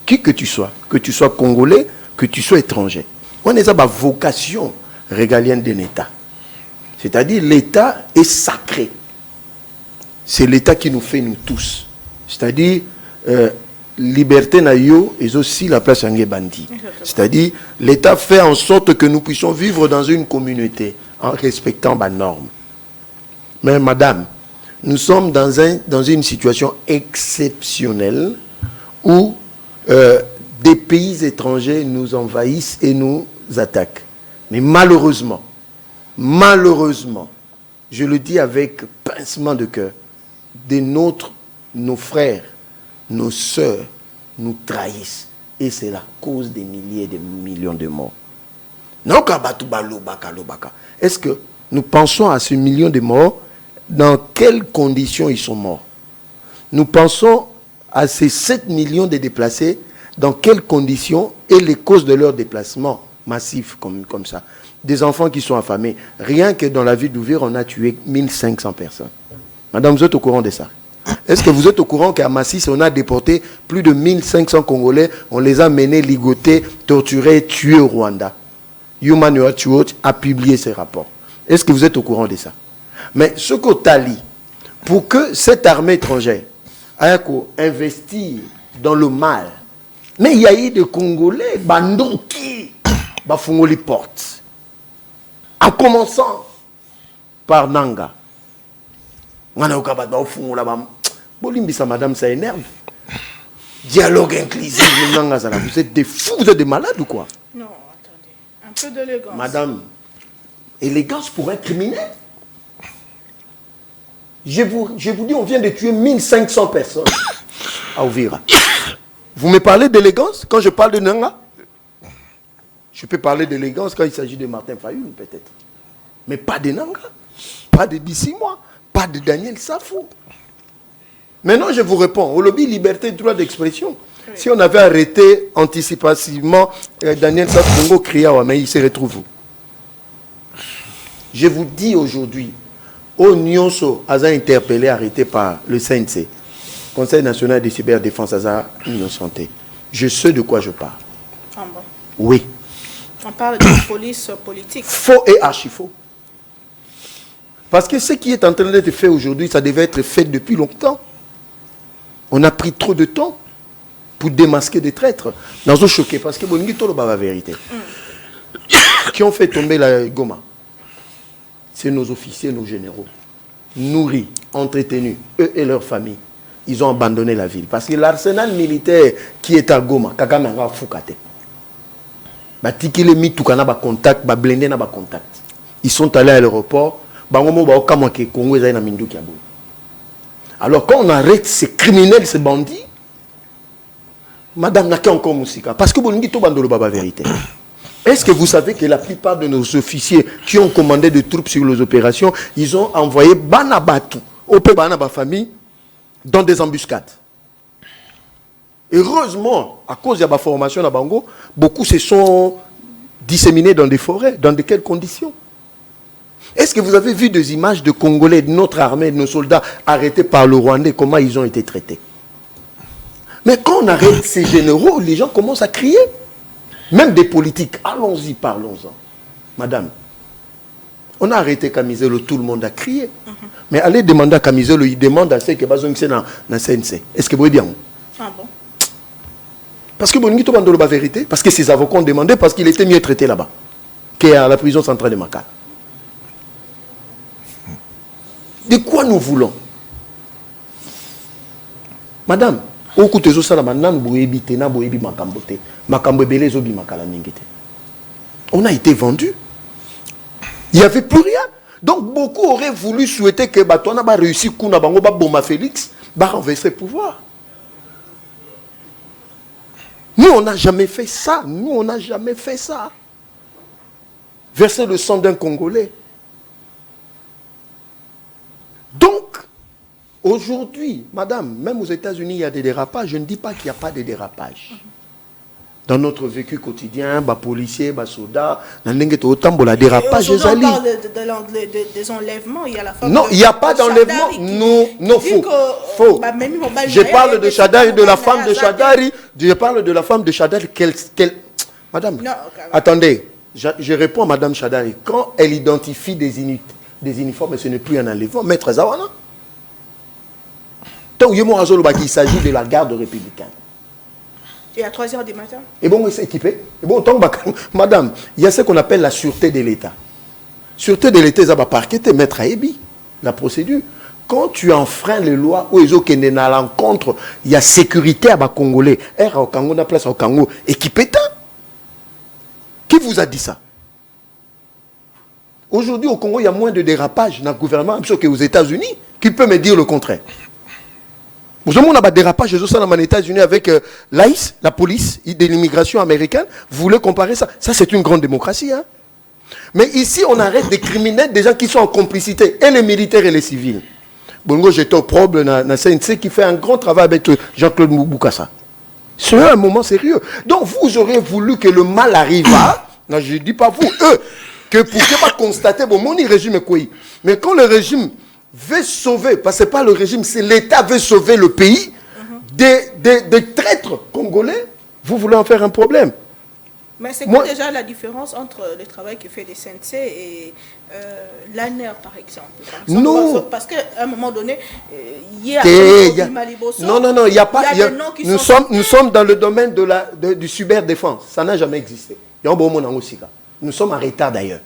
Qui que tu sois congolais, que tu sois étranger. On a une vocation régalienne d'un État. C'est-à-dire l'État est sacré. C'est l'État qui nous fait nous tous. C'est-à-dire liberté na yo et aussi la place en bandi. C'est-à-dire, l'État fait en sorte que nous puissions vivre dans une communauté en respectant les normes. Mais madame, nous sommes dans une situation exceptionnelle où des pays étrangers nous envahissent et nous attaquent. Mais malheureusement, je le dis avec pincement de cœur, nos frères, nos sœurs nous trahissent. Et c'est la cause des milliers et des millions de morts. Est-ce que nous pensons à ces millions de morts? Dans quelles conditions ils sont morts? Nous pensons à ces 7 millions de déplacés, dans quelles conditions et les causes de leur déplacement massif comme ça. Des enfants qui sont affamés. Rien que dans la ville d'Uvira, on a tué 1500 personnes. Madame, vous êtes au courant de ça? Est-ce que vous êtes au courant qu'à Massis, on a déporté plus de 1500 Congolais, on les a menés, ligotés, torturés, tués au Rwanda? Human Rights Watch a publié ces rapports. Est-ce que vous êtes au courant de ça? Mais ce qu'au Tali, pour que cette armée étrangère ait investir dans le mal, mais il y a eu des Congolais, bandons qui font les portes. En commençant par Nanga. Madame, ça énerve. Dialogue inclusif, vous êtes des fous, vous êtes des malades ou quoi? Non, attendez. Un peu d'élégance. Madame, élégance pour un criminel? Je vous dis, on vient de tuer 1500 personnes à Uvira. Vous me parlez d'élégance quand je parle de Nanga? Je peux parler d'élégance quand il s'agit de Martin Fayulu, peut-être. Mais pas de Nanga, pas de Bissimois, pas de Daniel Safou. Maintenant, je vous réponds. Au lobby liberté, droit d'expression. Oui. Si on avait arrêté anticipativement Daniel Safou, mais il se retrouve où? Je vous dis aujourd'hui, au Nyonso, Aza interpellé, arrêté par le CNC, Conseil national de cyberdéfense, Aza innocenté. Je sais de quoi je parle. Ah bon? Oui. On parle de police politique. Faux et archi-faux. Parce que ce qui est en train d'être fait aujourd'hui, ça devait être fait depuis longtemps. On a pris trop de temps pour démasquer des traîtres. Dans un choqué, parce que bon, tout la vérité. Qui ont fait tomber la Goma? C'est nos officiers, nos généraux. Nourris, entretenus, eux et leurs familles. Ils ont abandonné la ville. Parce que l'arsenal militaire qui est à Goma, Kagame a Foukate. Ils sont allés à l'aéroport. Alors quand on arrête ces criminels, ces bandits, madame n'a qu'un encore Moussika. Parce que vous dites la vérité. Est-ce que vous savez que la plupart de nos officiers qui ont commandé des troupes sur les opérations, ils ont envoyé Banabatu, au Banaba famille, dans des embuscades? Heureusement, à cause de la formation à Bango, beaucoup se sont disséminés dans des forêts. Dans de quelles conditions? Est-ce que vous avez vu des images de Congolais, de notre armée, de nos soldats arrêtés par le Rwandais, comment ils ont été traités? Mais quand on arrête ces généraux, les gens commencent à crier. Même des politiques. Allons-y, parlons-en. Madame, on a arrêté Kamizelo, tout le monde a crié. Mais allez demander à Kamizelo, il demande à ceux qui sont dans le CNC. Est-ce que vous voyez bien? Ah bon? Parce que Boningito Bandolo la vérité, parce que ses avocats ont demandé, parce qu'il était mieux traité là-bas qu'à la prison centrale de Makala. De quoi nous voulons? Madame, on a été vendu. Il n'y avait plus rien. Donc beaucoup auraient voulu souhaiter que Batouana va réussir Kuna Bango Boma Félix va renverser le pouvoir. Nous, on n'a jamais fait ça. Nous, on n'a jamais fait ça. Verser le sang d'un Congolais. Donc, aujourd'hui, madame, même aux États-Unis, il y a des dérapages. Je ne dis pas qu'il n'y a pas de dérapages. Dans notre vécu quotidien, les policiers, les soldats, les dérapages. On parle des enlèvements. Il y a la femme. Non, il n'y a pas d'enlèvement. Non, faux. Faux. Je parle de Chadari, de la femme de Chadari. Je parle de la femme de Chadari. Madame, non, attendez. Je réponds à madame Chadari. Quand elle identifie des uniformes, ce n'est plus un enlèvement. Maître Zawana. Donc, il s'agit de la garde républicaine. Et à 3h du matin. Et bon, c'est équipé. Et bon, madame, il y a ce qu'on appelle la sûreté de l'État. Sûreté de l'État, ça va parquer, te mettre à Ebi, la procédure. Quand tu enfreins les lois, où ils ont à l'encontre, il y a sécurité à Congolais. Au Congo, on a place au Congo, équipé. Qui vous a dit ça? Aujourd'hui, au Congo, il y a moins de dérapage dans le gouvernement, sauf qu'aux États-Unis, qui peut me dire le contraire? Aujourd'hui, on a des dérapages aux États-Unis avec l'ICE, la police de l'immigration américaine. Vous voulez comparer ça? Ça, c'est une grande démocratie. Hein? Mais ici, on arrête des criminels, des gens qui sont en complicité, et les militaires et les civils. Bongo, j'étais au problème dans CNC qui fait un grand travail avec Jean-Claude Moubukassa. C'est un moment sérieux. Donc, vous aurez voulu que le mal arrive à, non, je ne dis pas vous, eux, que pour ne pas constater, bon, mon régime est quoi? Mais quand le régime veut sauver, parce que ce n'est pas le régime, c'est l'État veut sauver le pays des traîtres congolais, vous voulez en faire un problème. Mais c'est quoi déjà la différence entre le travail que fait les CNC et l'ANER, par exemple? Non. Parce qu'à un moment donné, il y a non, il n'y a pas. Nous sommes dans le domaine du cyberdéfense. Ça n'a jamais existé. Nous sommes en retard d'ailleurs.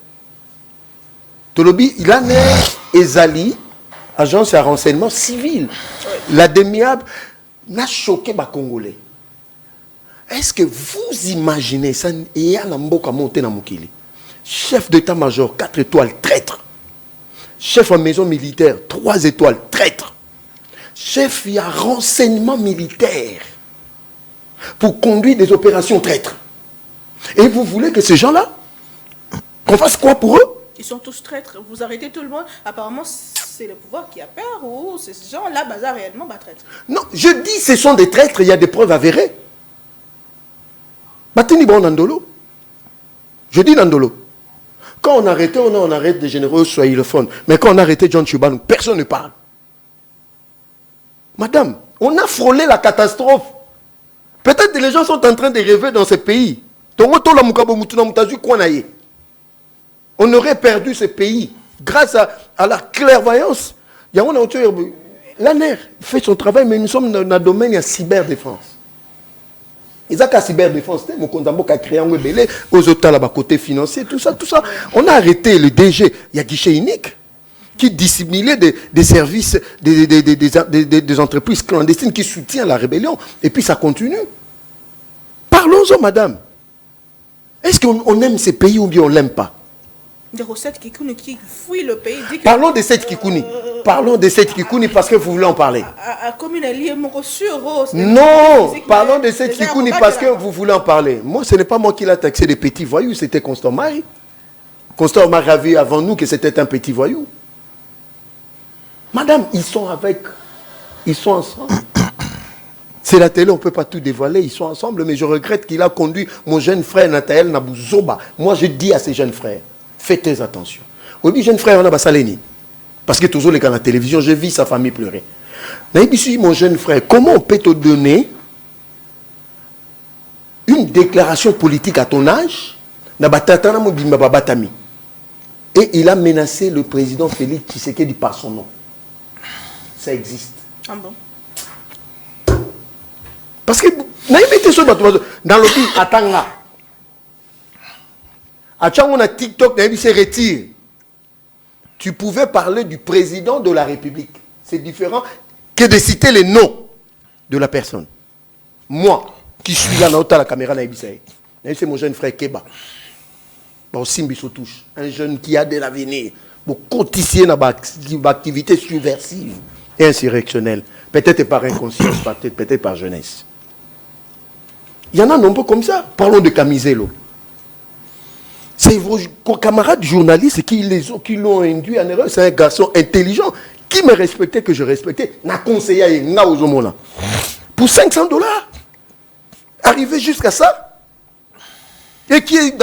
Tolobi, l'ANER et Zali, agence à renseignement civil, la démiable n'a choqué les Congolais. Est-ce que vous imaginez ça? Il y a un monté dans Mokili. Chef d'état-major, 4 étoiles, traître. Chef en maison militaire, 3 étoiles, traître. Chef, il y a renseignement militaire pour conduire des opérations traîtres. Et vous voulez que ces gens-là, qu'on fasse quoi pour eux? Ils sont tous traîtres. Vous arrêtez tout le monde. Apparemment, c'est le pouvoir qui a peur ou ces gens-là, bazar réellement, traîtres. Non, je dis ce sont des traîtres, il y a des preuves avérées. Batini bon Nandolo. Je dis Nandolo. Quand on arrête des généraux swahilophones. Mais quand on a arrêté John Chubano, personne ne parle. Madame, on a frôlé la catastrophe. Peut-être que les gens sont en train de rêver dans ce pays. On aurait perdu ce pays grâce à la clairvoyance. L'ANER fait son travail, mais nous sommes dans le domaine de la cyberdéfense. Ils ont qu'à cyberdéfense, mon compte a créé un webélé, aux autres côté financier, tout ça. On a arrêté le DG, il y a guichet unique, qui dissimulait des services, des entreprises clandestines qui soutiennent la rébellion. Et puis ça continue. Parlons-en, madame. Est-ce qu'on aime ces pays ou bien on ne l'aime pas? Des recettes qui fuient le pays. Parlons de cette Kikouni. Parlons de cette Kikouni parce que vous voulez en parler. Non, parlons de cette Kikouni parce que vous voulez en parler. Moi, ce n'est pas moi qui l'ai taxé des petits voyous, c'était Constant Marie. Constant Marie a vu avant nous que c'était un petit voyou. Madame, ils sont ensemble. C'est la télé, on ne peut pas tout dévoiler, ils sont ensemble, mais je regrette qu'il a conduit mon jeune frère Nathaël Nabouzoba. Moi, je dis à ces jeunes frères, faites attention. On dit jeune frère, on a Basaleni. Parce que toujours les gars à la télévision, j'ai vu sa famille pleurer. Mais mon jeune frère, comment on peut te donner une déclaration politique à ton âge? Et il a menacé le président Félix Tshisekedi par son nom. Ça existe. Ah bon? Parce que dans le pays, attends là. On a TikTok, se retire. Tu pouvais parler du président de la République. C'est différent que de citer les noms de la personne. Moi, qui suis là, dans la caméra, c'est mon jeune frère Keba. Un jeune qui a de l'avenir. Pour continuer dans l'activité subversive et insurrectionnelle. Peut-être par inconscience, peut-être par jeunesse. Il y en a nombreux comme ça. Parlons de Camiselo. C'est vos camarades journalistes qui l'ont induit en erreur. C'est un garçon intelligent qui me respectait, que je respectais. N'a conseillé à Ozomona. Pour $500. Arrivé jusqu'à ça. Et qui est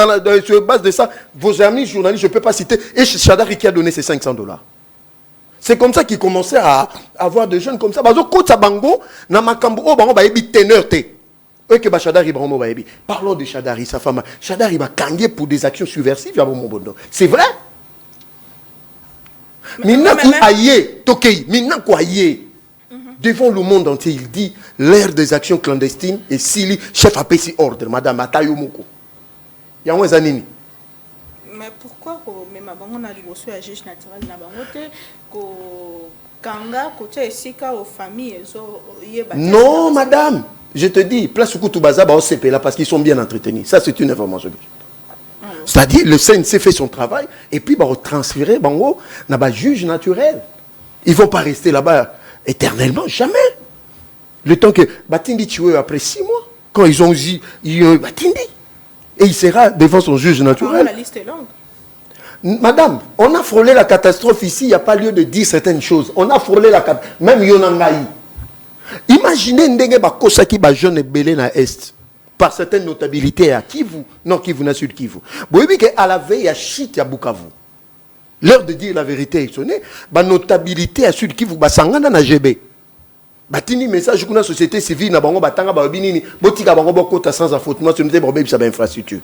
sur base de ça, vos amis journalistes, je ne peux pas citer, et Chadari qui a donné ces $500. C'est comme ça qu'il commençait à avoir des jeunes comme ça. Parlons de Chadari, sa femme. Chadari va gagner pour des actions subversives. C'est vrai. devant le monde entier, il dit l'ère des actions clandestines et Sili, chef a payé ordre, madame Atayo Moko. Il y a moins d'années. Mais pourquoi même on a reçu un juge naturel na bangote ko kanga côté esika aux familles non madame, je te dis place où tout bazar au CP là parce qu'ils sont bien entretenus. Ça c'est une information. C'est-à-dire le CNC fait son travail et puis va transférer bango na ba juge naturel. Ils vont pas rester là-bas éternellement, jamais. Le temps que Batindi tué après 6 mois quand ils ont dit Batindi et il sera devant son juge naturel. La liste est longue. Madame, on a frôlé la catastrophe ici, il n'y a pas lieu de dire certaines choses. On a frôlé la catastrophe, même Yonangaï. Imaginez ndenge bakosa ki ba jeune belé na est par certaines notabilités à Kivu, non Kivu na sud Kivu. Vous voyez qu'à la veille à Chit à Bukavu. L'heure de dire la vérité est sonnée, ba notabilité à sud Kivu ba sangana na GB. Batini message kuna société civile na bango batanga ba binini botika bango bokota sans affrontement sur nous ba infrastructure.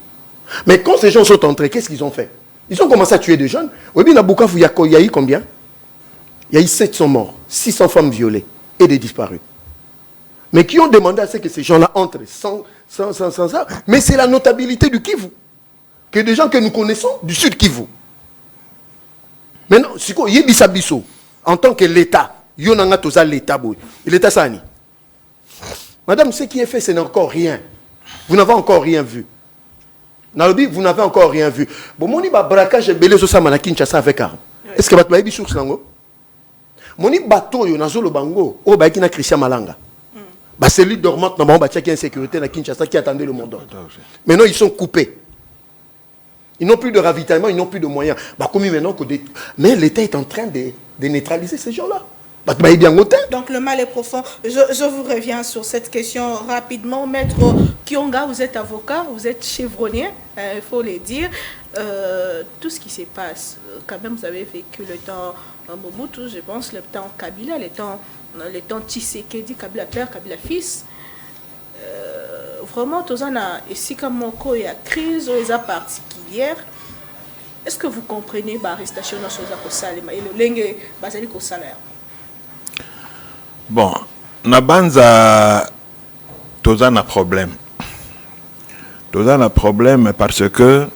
Mais quand ces gens sont entrés, qu'est-ce qu'ils ont fait? Ils ont commencé à tuer des jeunes. Oui, bien à Bukavu, il y a eu combien? Il y a eu 700 morts, 600 femmes violées et des disparus. Mais qui ont demandé à ce que ces gens-là entrent sans ça. Mais c'est la notabilité du Kivu. Que des gens que nous connaissons du sud Kivu. Maintenant, c'est quoi? Yebisa Bisso, en tant que l'État, Yonanga Toza l'État, l'État Sani. Madame, ce qui est fait, ce n'est encore rien. Vous n'avez encore rien vu. Nalobi, vous n'avez encore rien vu. Bon, moni ba braquage belé so sama na Kinshasa avec arme. Est-ce que batba yebi source nango? Moni bateau yo nazo lo bango, o ba na Christian Malanga. Ba cellule dormante na bango ba tchaki insécurité na Kinshasa qui attendait le monde. Maintenant ils sont coupés. Ils n'ont plus de ravitaillement, ils n'ont plus de moyens. Bah comme maintenant que mais l'État est en train de neutraliser ces gens-là. Donc le mal est profond. Je vous reviens sur cette question rapidement. Maître Kionga, vous êtes avocat, vous êtes chevronnier, il faut le dire. Tout ce qui se passe, quand même vous avez vécu le temps Mobutu, je pense, le temps Kabila, le temps Tshisekedi, Kabila père, Kabila fils. Vraiment, tout ça, ici comme il y a crise, il y a particulière. Est-ce que vous comprenez l'arrestation de Sosa et le lingue basé au salaire? Bon, na banza toza na problème. Toza na problème parce que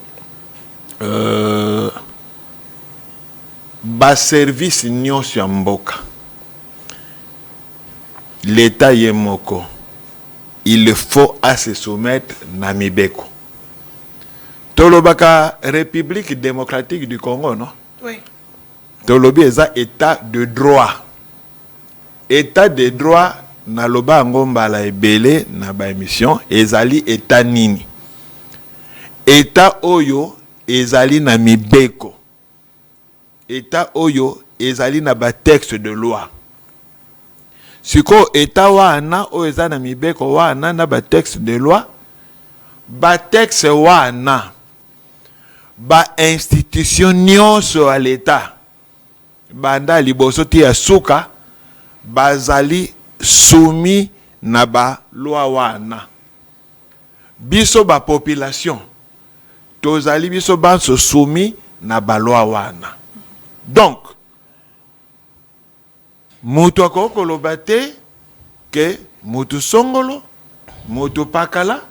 ba service nyonso ya mboka. L'État yemoko. Il faut à se soumettre na mibeko. Tolobaka République démocratique du Congo, non? Oui. Tolobi eza état de droit. État de droit na loba ngomba la ebele na ba émission ezali état nini. État oyo ezali na mibeko. État oyo ezali na ba texte de loi. Siko état wana o ezali na mibeko wana na ba texte de loi. Ba texte wana ba institution nyonso à l'état. Banda liboso ti ya suka bazali soumis na ba loi wana. Biso ba population tozali biso banso soumis na ba loi wana. Donc mutu akoko lobate ke mutu songolo, mutu pakala,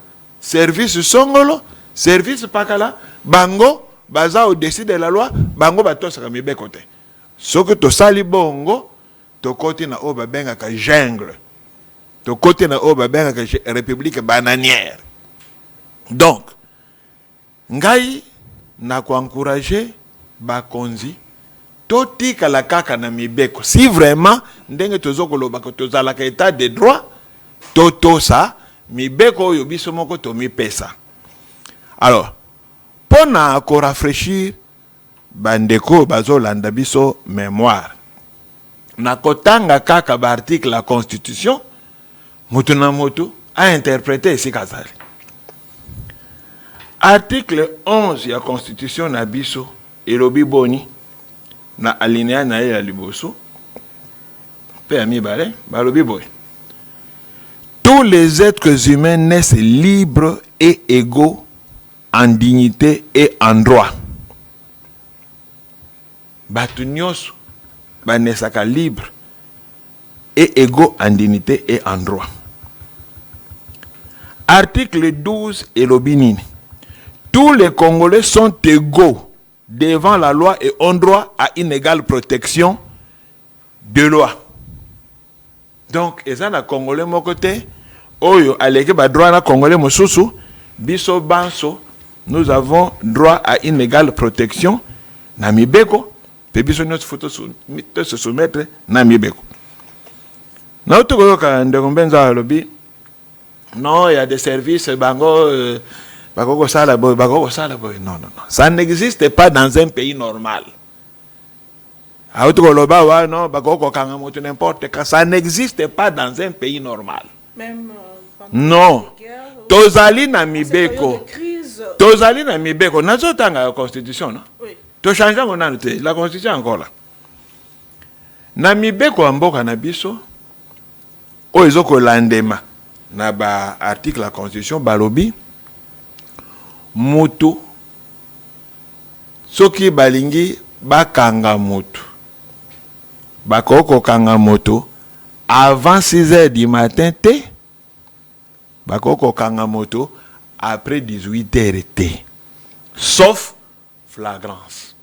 service songolo, service pakala, bango baza au-dessus de la loi, bango batosaka mibeko te. Soko to sali bongo to côté na oba benga ka jungle, to côté na oba benga ka république bananière. Donc ngai na ko encourager ba konzi toti kala kaka na mibeko. Si vraiment ndenge tozoko loba ko tozala ka état de droit toto sa mibeko oyo biso moko to mi pesa. Alors pona ko rafraîchir bandeko bazolanda biso mémoire na kotanga kaka ba article la constitution mutu na mutu a interprété ici kazali. Article 11 ya constitution na biso elobi boni na alinéa na ya liboso pe ami bare balobi boy. Tous les êtres humains naissent libres et égaux en dignité et en droit. Batu nyonso banesaka libre et égaux en dignité et en droit. Article 12 et l'obinine. Tous les Congolais sont égaux devant la loi et ont droit à une égale protection de loi. Donc, et ça, les Congolais, mon côté, oyo, aleke ba droit na Congolais, mosusu, biso banso, nous avons droit à une égale protection, na mibeko, pe biso notre photo se soumettre, na mibeko. Na oto ka ndeko mbenza lobi, non, il y a des services, bango, non. Ça n'existe pas dans un pays normal. Ça n'existe pas dans un pays normal. Même non. Tozali na mibeko. Tozali na mibeko. Nazo tanga la constitution, non? Oui. To change la constitution encore là. Na mibeko amboka na biso. O ezoko landema. Na ba article la constitution balobi. Mutu. Soki balingi bakanga mutu. Bakoko kanga moto avant 6 heures du matin té. Bakoko kanga moto après 18 heures té. Sauf flagrance.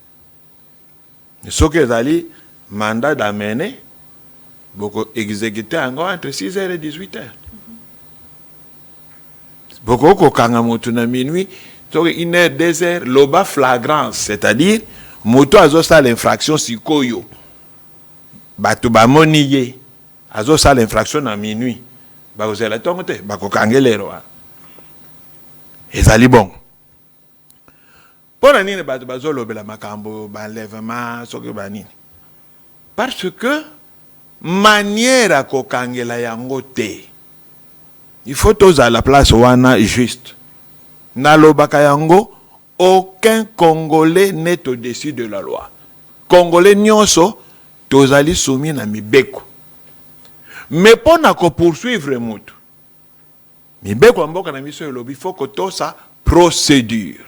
Ce que zali mandat d'amener beaucoup exécuté entre 6 heures et 18 heures. Bakoko kanga moto na minuit, donc 1 heure 2 heures loba flagrance, c'est-à-dire moto azo sa l'infraction sikoyo. Batu ba moniye azo sa l'infraction à minuit ba ozela tongote ba ko kangelero ezali bon pona nini batu bazo lobela makambo ba enlèvement soki ba nini parce que manière ko kangela yango te il faut tous à la place wana juste na lobaka yango aucun Congolais n'est au-dessus de la loi. Congolais nyonso tozali soumis na mibeko. Mais pour na ko poursuivre mutu. Mibeko mboka na miso lobi faut que to sa procédure.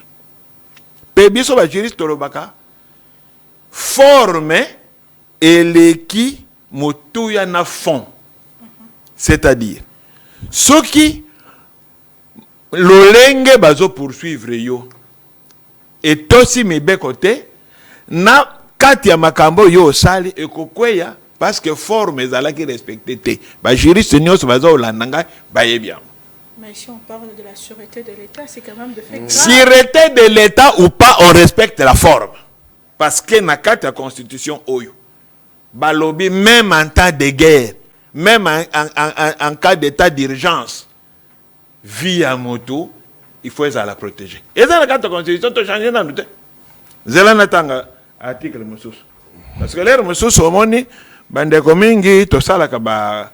Pe biso ba juriste lobaka forme eleki mutu ya na fond. C'est-à-dire soki lolenge bazo poursuivre yo et tosi mibeko te na kati ya makambo yo sali ekokweya parce que forme ezalaki respecté te ba juriste nyonso bazo olandanga bayebia. Mais si on parle de la sûreté de l'État, c'est quand même de fait grave. Sûreté de l'État ou pas, on respecte la forme. Parce que na kati ya constitution oyo balobi même en temps de guerre, même en cas d'état d'urgence, vie à moto, il faut la protéger. Et ça la kati ya constitution to changer na nute. Zela natanga article mususu parce que l'air mususu omoni bandeko mingi to salaka ba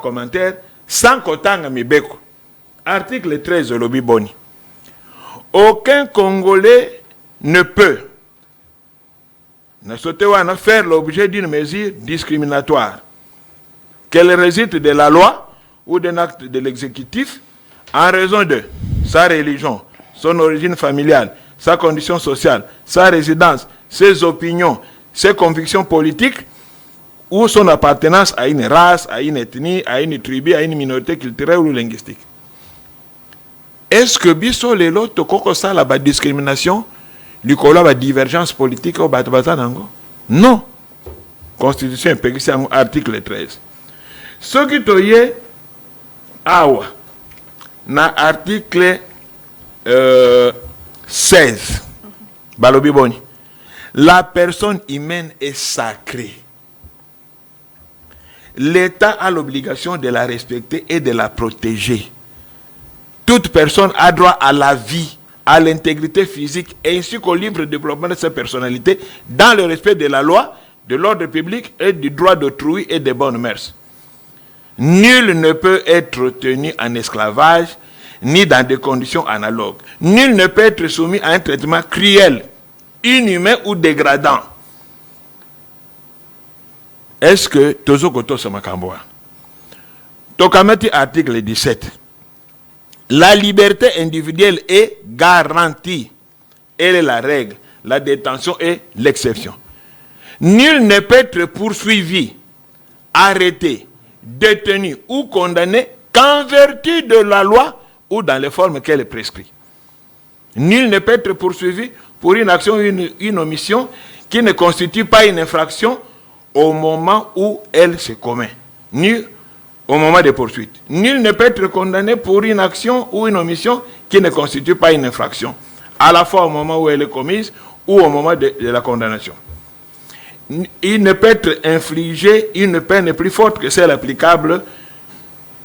commentaire sans kotanga mibeko. Article 13 lobi boni aucun Congolais ne peut faire l'objet d'une mesure discriminatoire qu'elle résulte de la loi ou d'un acte de l'exécutif en raison de sa religion, son origine familiale, sa condition sociale, sa résidence, ses opinions, ses convictions politiques ou son appartenance à une race, à une ethnie, à une tribu, à une minorité culturelle ou linguistique. Est-ce que biso lelo to koko ça la discrimination, likola ba divergence politique au batbaza nango? Non. Constitution impérative article 13. Ce qui toye awa na article 16. Balobi boni. La personne humaine est sacrée. L'État a l'obligation de la respecter et de la protéger. Toute personne a droit à la vie, à l'intégrité physique ainsi qu'au libre développement de sa personnalité dans le respect de la loi, de l'ordre public et du droit d'autrui et des bonnes mœurs. Nul ne peut être tenu en esclavage ni dans des conditions analogues. Nul ne peut être soumis à un traitement cruel, inhumain ou dégradant. Est-ce que Tozo Koto Samakamboa? Tokamati article 17. La liberté individuelle est garantie. Elle est la règle. La détention est l'exception. Nul ne peut être poursuivi, arrêté, détenu ou condamné qu'en vertu de la loi ou dans les formes qu'elle prescrit. Nul ne peut être poursuivi pour une action ou une omission qui ne constitue pas une infraction au moment où elle se commet, ni au moment des poursuites. Nul ne peut être condamné pour une action ou une omission qui ne constitue pas une infraction, à la fois au moment où elle est commise ou au moment de la condamnation. Il ne peut être infligé une peine plus forte que celle applicable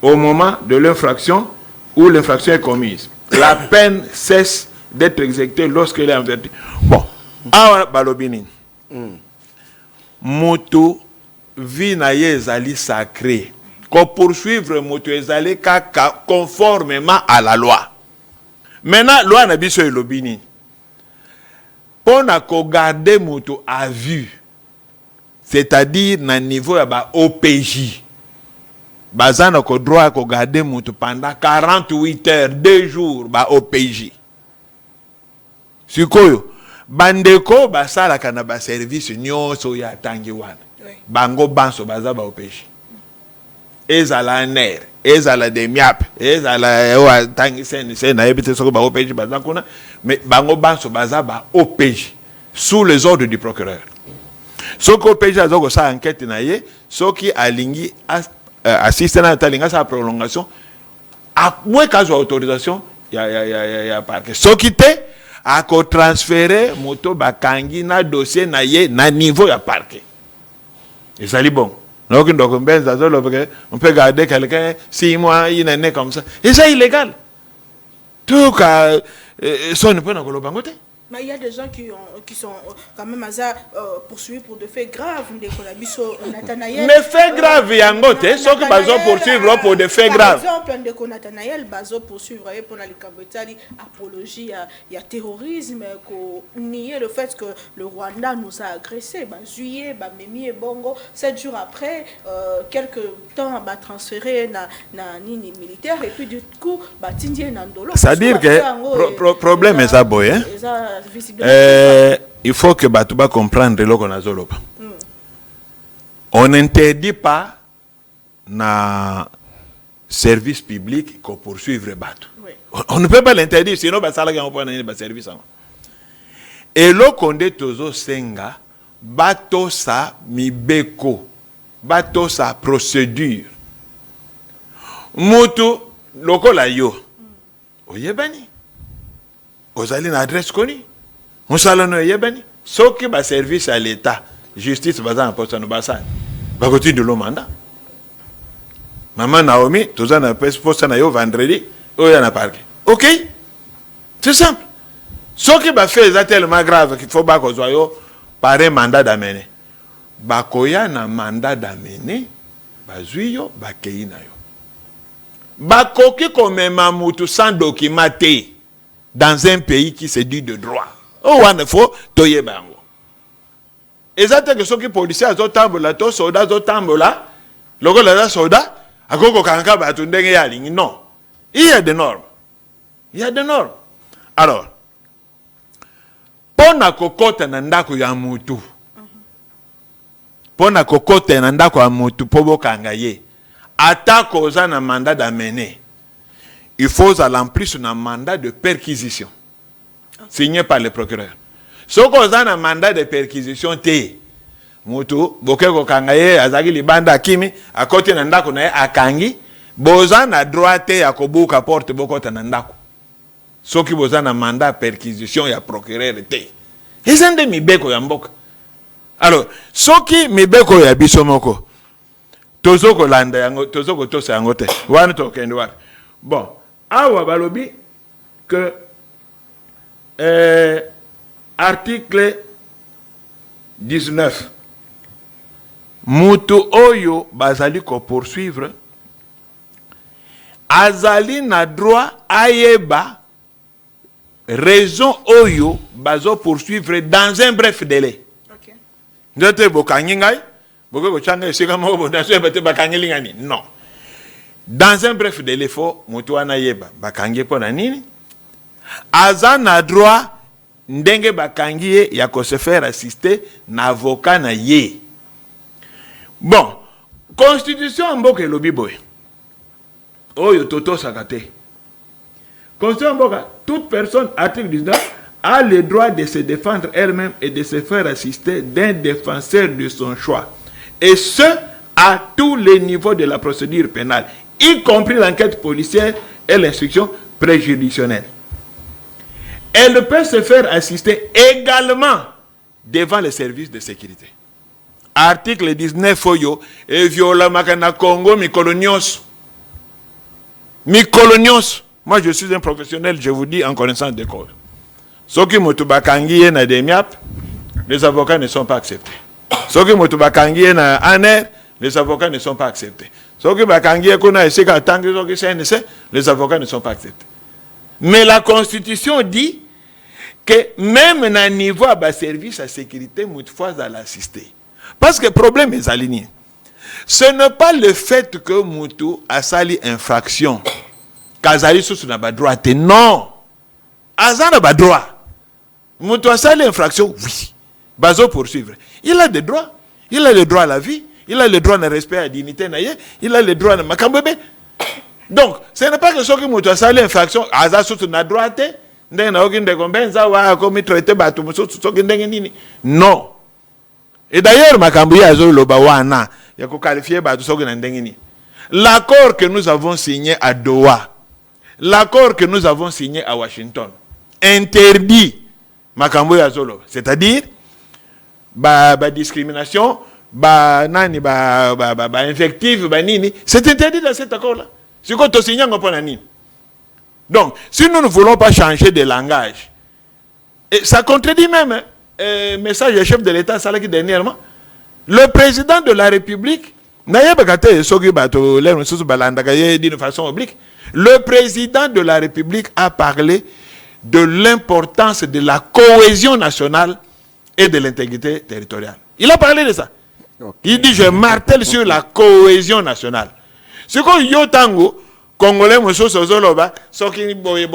au moment de l'infraction où l'infraction est commise. La peine cesse d'être exécutée lorsqu'elle est en vertu. Bon, awa balobini. Moto vi na ye ezali sacré. Qu'on poursuivre moto ezali kaka conformément à la loi. Maintenant, loi na biso elobini. Pour na ko garder moto à vue, c'est-à-dire na niveau ya ba OPJ. Bazana ko droit ko garder moto pendant 48 heures, 2 jours ba OPJ. Sikoyo bandeko basala kana ba service nyonso ya tangi wana. Bango banso baza ba OPJ. Ezala ner, ezala de miap, ezala wa tangi sen na ebite soko ba OPJ baza kuna, mais bango banso baza ba OPJ sous les ordres du procureur. Soko OPJ azoko sa enquête na ye, soki alingi assistant à talinga sa prolongation à moins qu'à autorisation ya parquet. Soki te a ko transférer moto bakangi na dossier na ye na niveau ya parquet. Et ça li bon. Donc on peut garder quelqu'un 6 mois, il est comme ça. Et c'est illégal. Tout cas, ça ne peut pas nous bangoter. Mais il y a des gens qui sont quand même poursuivis pour des faits graves. Mais faits graves, il y a un autre. Ceux qui sont poursuivre pour des faits graves. Par exemple, Nathanaël Bazo poursuivre pour l'apologie à terrorisme, nier le fait que le Rwanda nous a agressés. Juillet, Memi et Bongo, 7 jours après, quelques temps, transféré na nini militaire et puis du coup, Tindie Nandolo. C'est-à-dire que le problème est ça, boy. Il faut que Batouba comprenne ce qu'on a zolopa. On n'interdit pas na service public qu'on poursuivre Batou. Oui. On ne peut pas l'interdire, sinon ça va pas service. Et là qu'on dit toujours senga, bato sa mibeko, bato sa procédure. Moto loko la yo. Oyebani. Ozali na adresse connue. On salon yebani. Ce qui va service à l'État, justice va en poste à nous bassan. Va continuer de le mandat. Maman Naomi, tout ça n'a pas poste à yo vendredi, ou y en a parqué. Ok? C'est simple. Ce qui va faire est tellement grave qu'il faut pas qu'on soit yo par un mandat d'amener. Bakoya na mandat d'amener, bazuyo, bakei na yo. Bakoki comme mamoutou sans documenté dans un pays qui se dit de droit. Oh, il faut toyer bango. Et ça, c'est que ceux qui policiers à Zotambola, tous soldats Zotambola, le gars là, soldat, à Koko Kanka, non. Il y a des normes. Il y a des normes. Alors, pona kokote nandako ya mutu. Pona kokote nandako ya mutu, pobo kangaye. Attaque aux un mandat d'amener. Il faut aller en plus un mandat de perquisition signé par le procureur. Ce qu'on a un mandat de perquisition, c'est Moutou, Bokeko Kangaye, Azagi Libanda Kimi, à côté Nandako na Akangi, Bozan a droite à Kobuka porte Bokota Nandako. Ce qui vous a un mandat de perquisition, il y a procureur. Et c'est un de Mibeko Yambok. Alors, ce qui Mibeko Yabisomoko, Tozoko Landa, Tozoko Tosa Angote, One Token War. Bon, awa balobi que article 19 mutu oyo bazali ko poursuivre azali na droit ayeba raison oyo bazo poursuivre dans un bref délai. OK. Ndote bokangi ngai boko changa esika mo bondaso ebate bakangi lingani. Non. Dans un bref délai, il faut mutuana yeba bakangi pona nini azana droit ndenge bakangi ya ko se faire assister na avocat na ye. Bon, Constitution mboka elobi boy. Oyo toto sakate. Constitution mboka, toute personne, article 19, a le droit de se défendre elle-même et de se faire assister d'un défenseur de son choix. Et ce, à tous les niveaux de la procédure pénale, y compris l'enquête policière et l'instruction préjudicielle. Elle peut se faire assister également devant les services de sécurité. Article 19, Oyo, et viola makana Congo, mikolonios. Mikolonios. Moi, je suis un professionnel, je vous dis, en connaissance de cause. Ceux qui motubakangi na demiap, les avocats ne sont pas acceptés. Ceux qui motubakangi na aner, les avocats ne sont pas acceptés. Ceux qui bakangi kona esika tangi les avocats ne sont pas acceptés. Mais la Constitution dit que même à niveau de service à sécurité, fois à l'assister. Parce que le problème est aligné. Ce n'est pas le fait que Moutou a sali infraction. Kazali sous n'a pas droit. Non. Azan n'a pas droit. Moutou a sali infraction, oui. Bazo poursuivre. Il a des droits. Il a le droit à la vie. Il a le droit à respect à la dignité. Il a le droit à Makambebe. Donc, ce n'est pas que ce qui Moutou a sali infraction, Azan sous n'a droit. Non. Et d'ailleurs, l'accord que nous avons signé à Doha, l'accord que nous avons signé à Washington, interdit c'est-à-dire discrimination, infective, c'est interdit dans cet accord-là. C'est quoi tu signes en Donc, si nous ne voulons pas changer de langage, et ça contredit même le message du chef de l'État dernièrement, le président de la République, d'une façon oblique, le président de la République a parlé de l'importance de la cohésion nationale et de l'intégrité territoriale. Il a parlé de ça. Okay. Il dit, je martèle sur la cohésion nationale. Ce qu'on y a tango, Congolais, soki boy,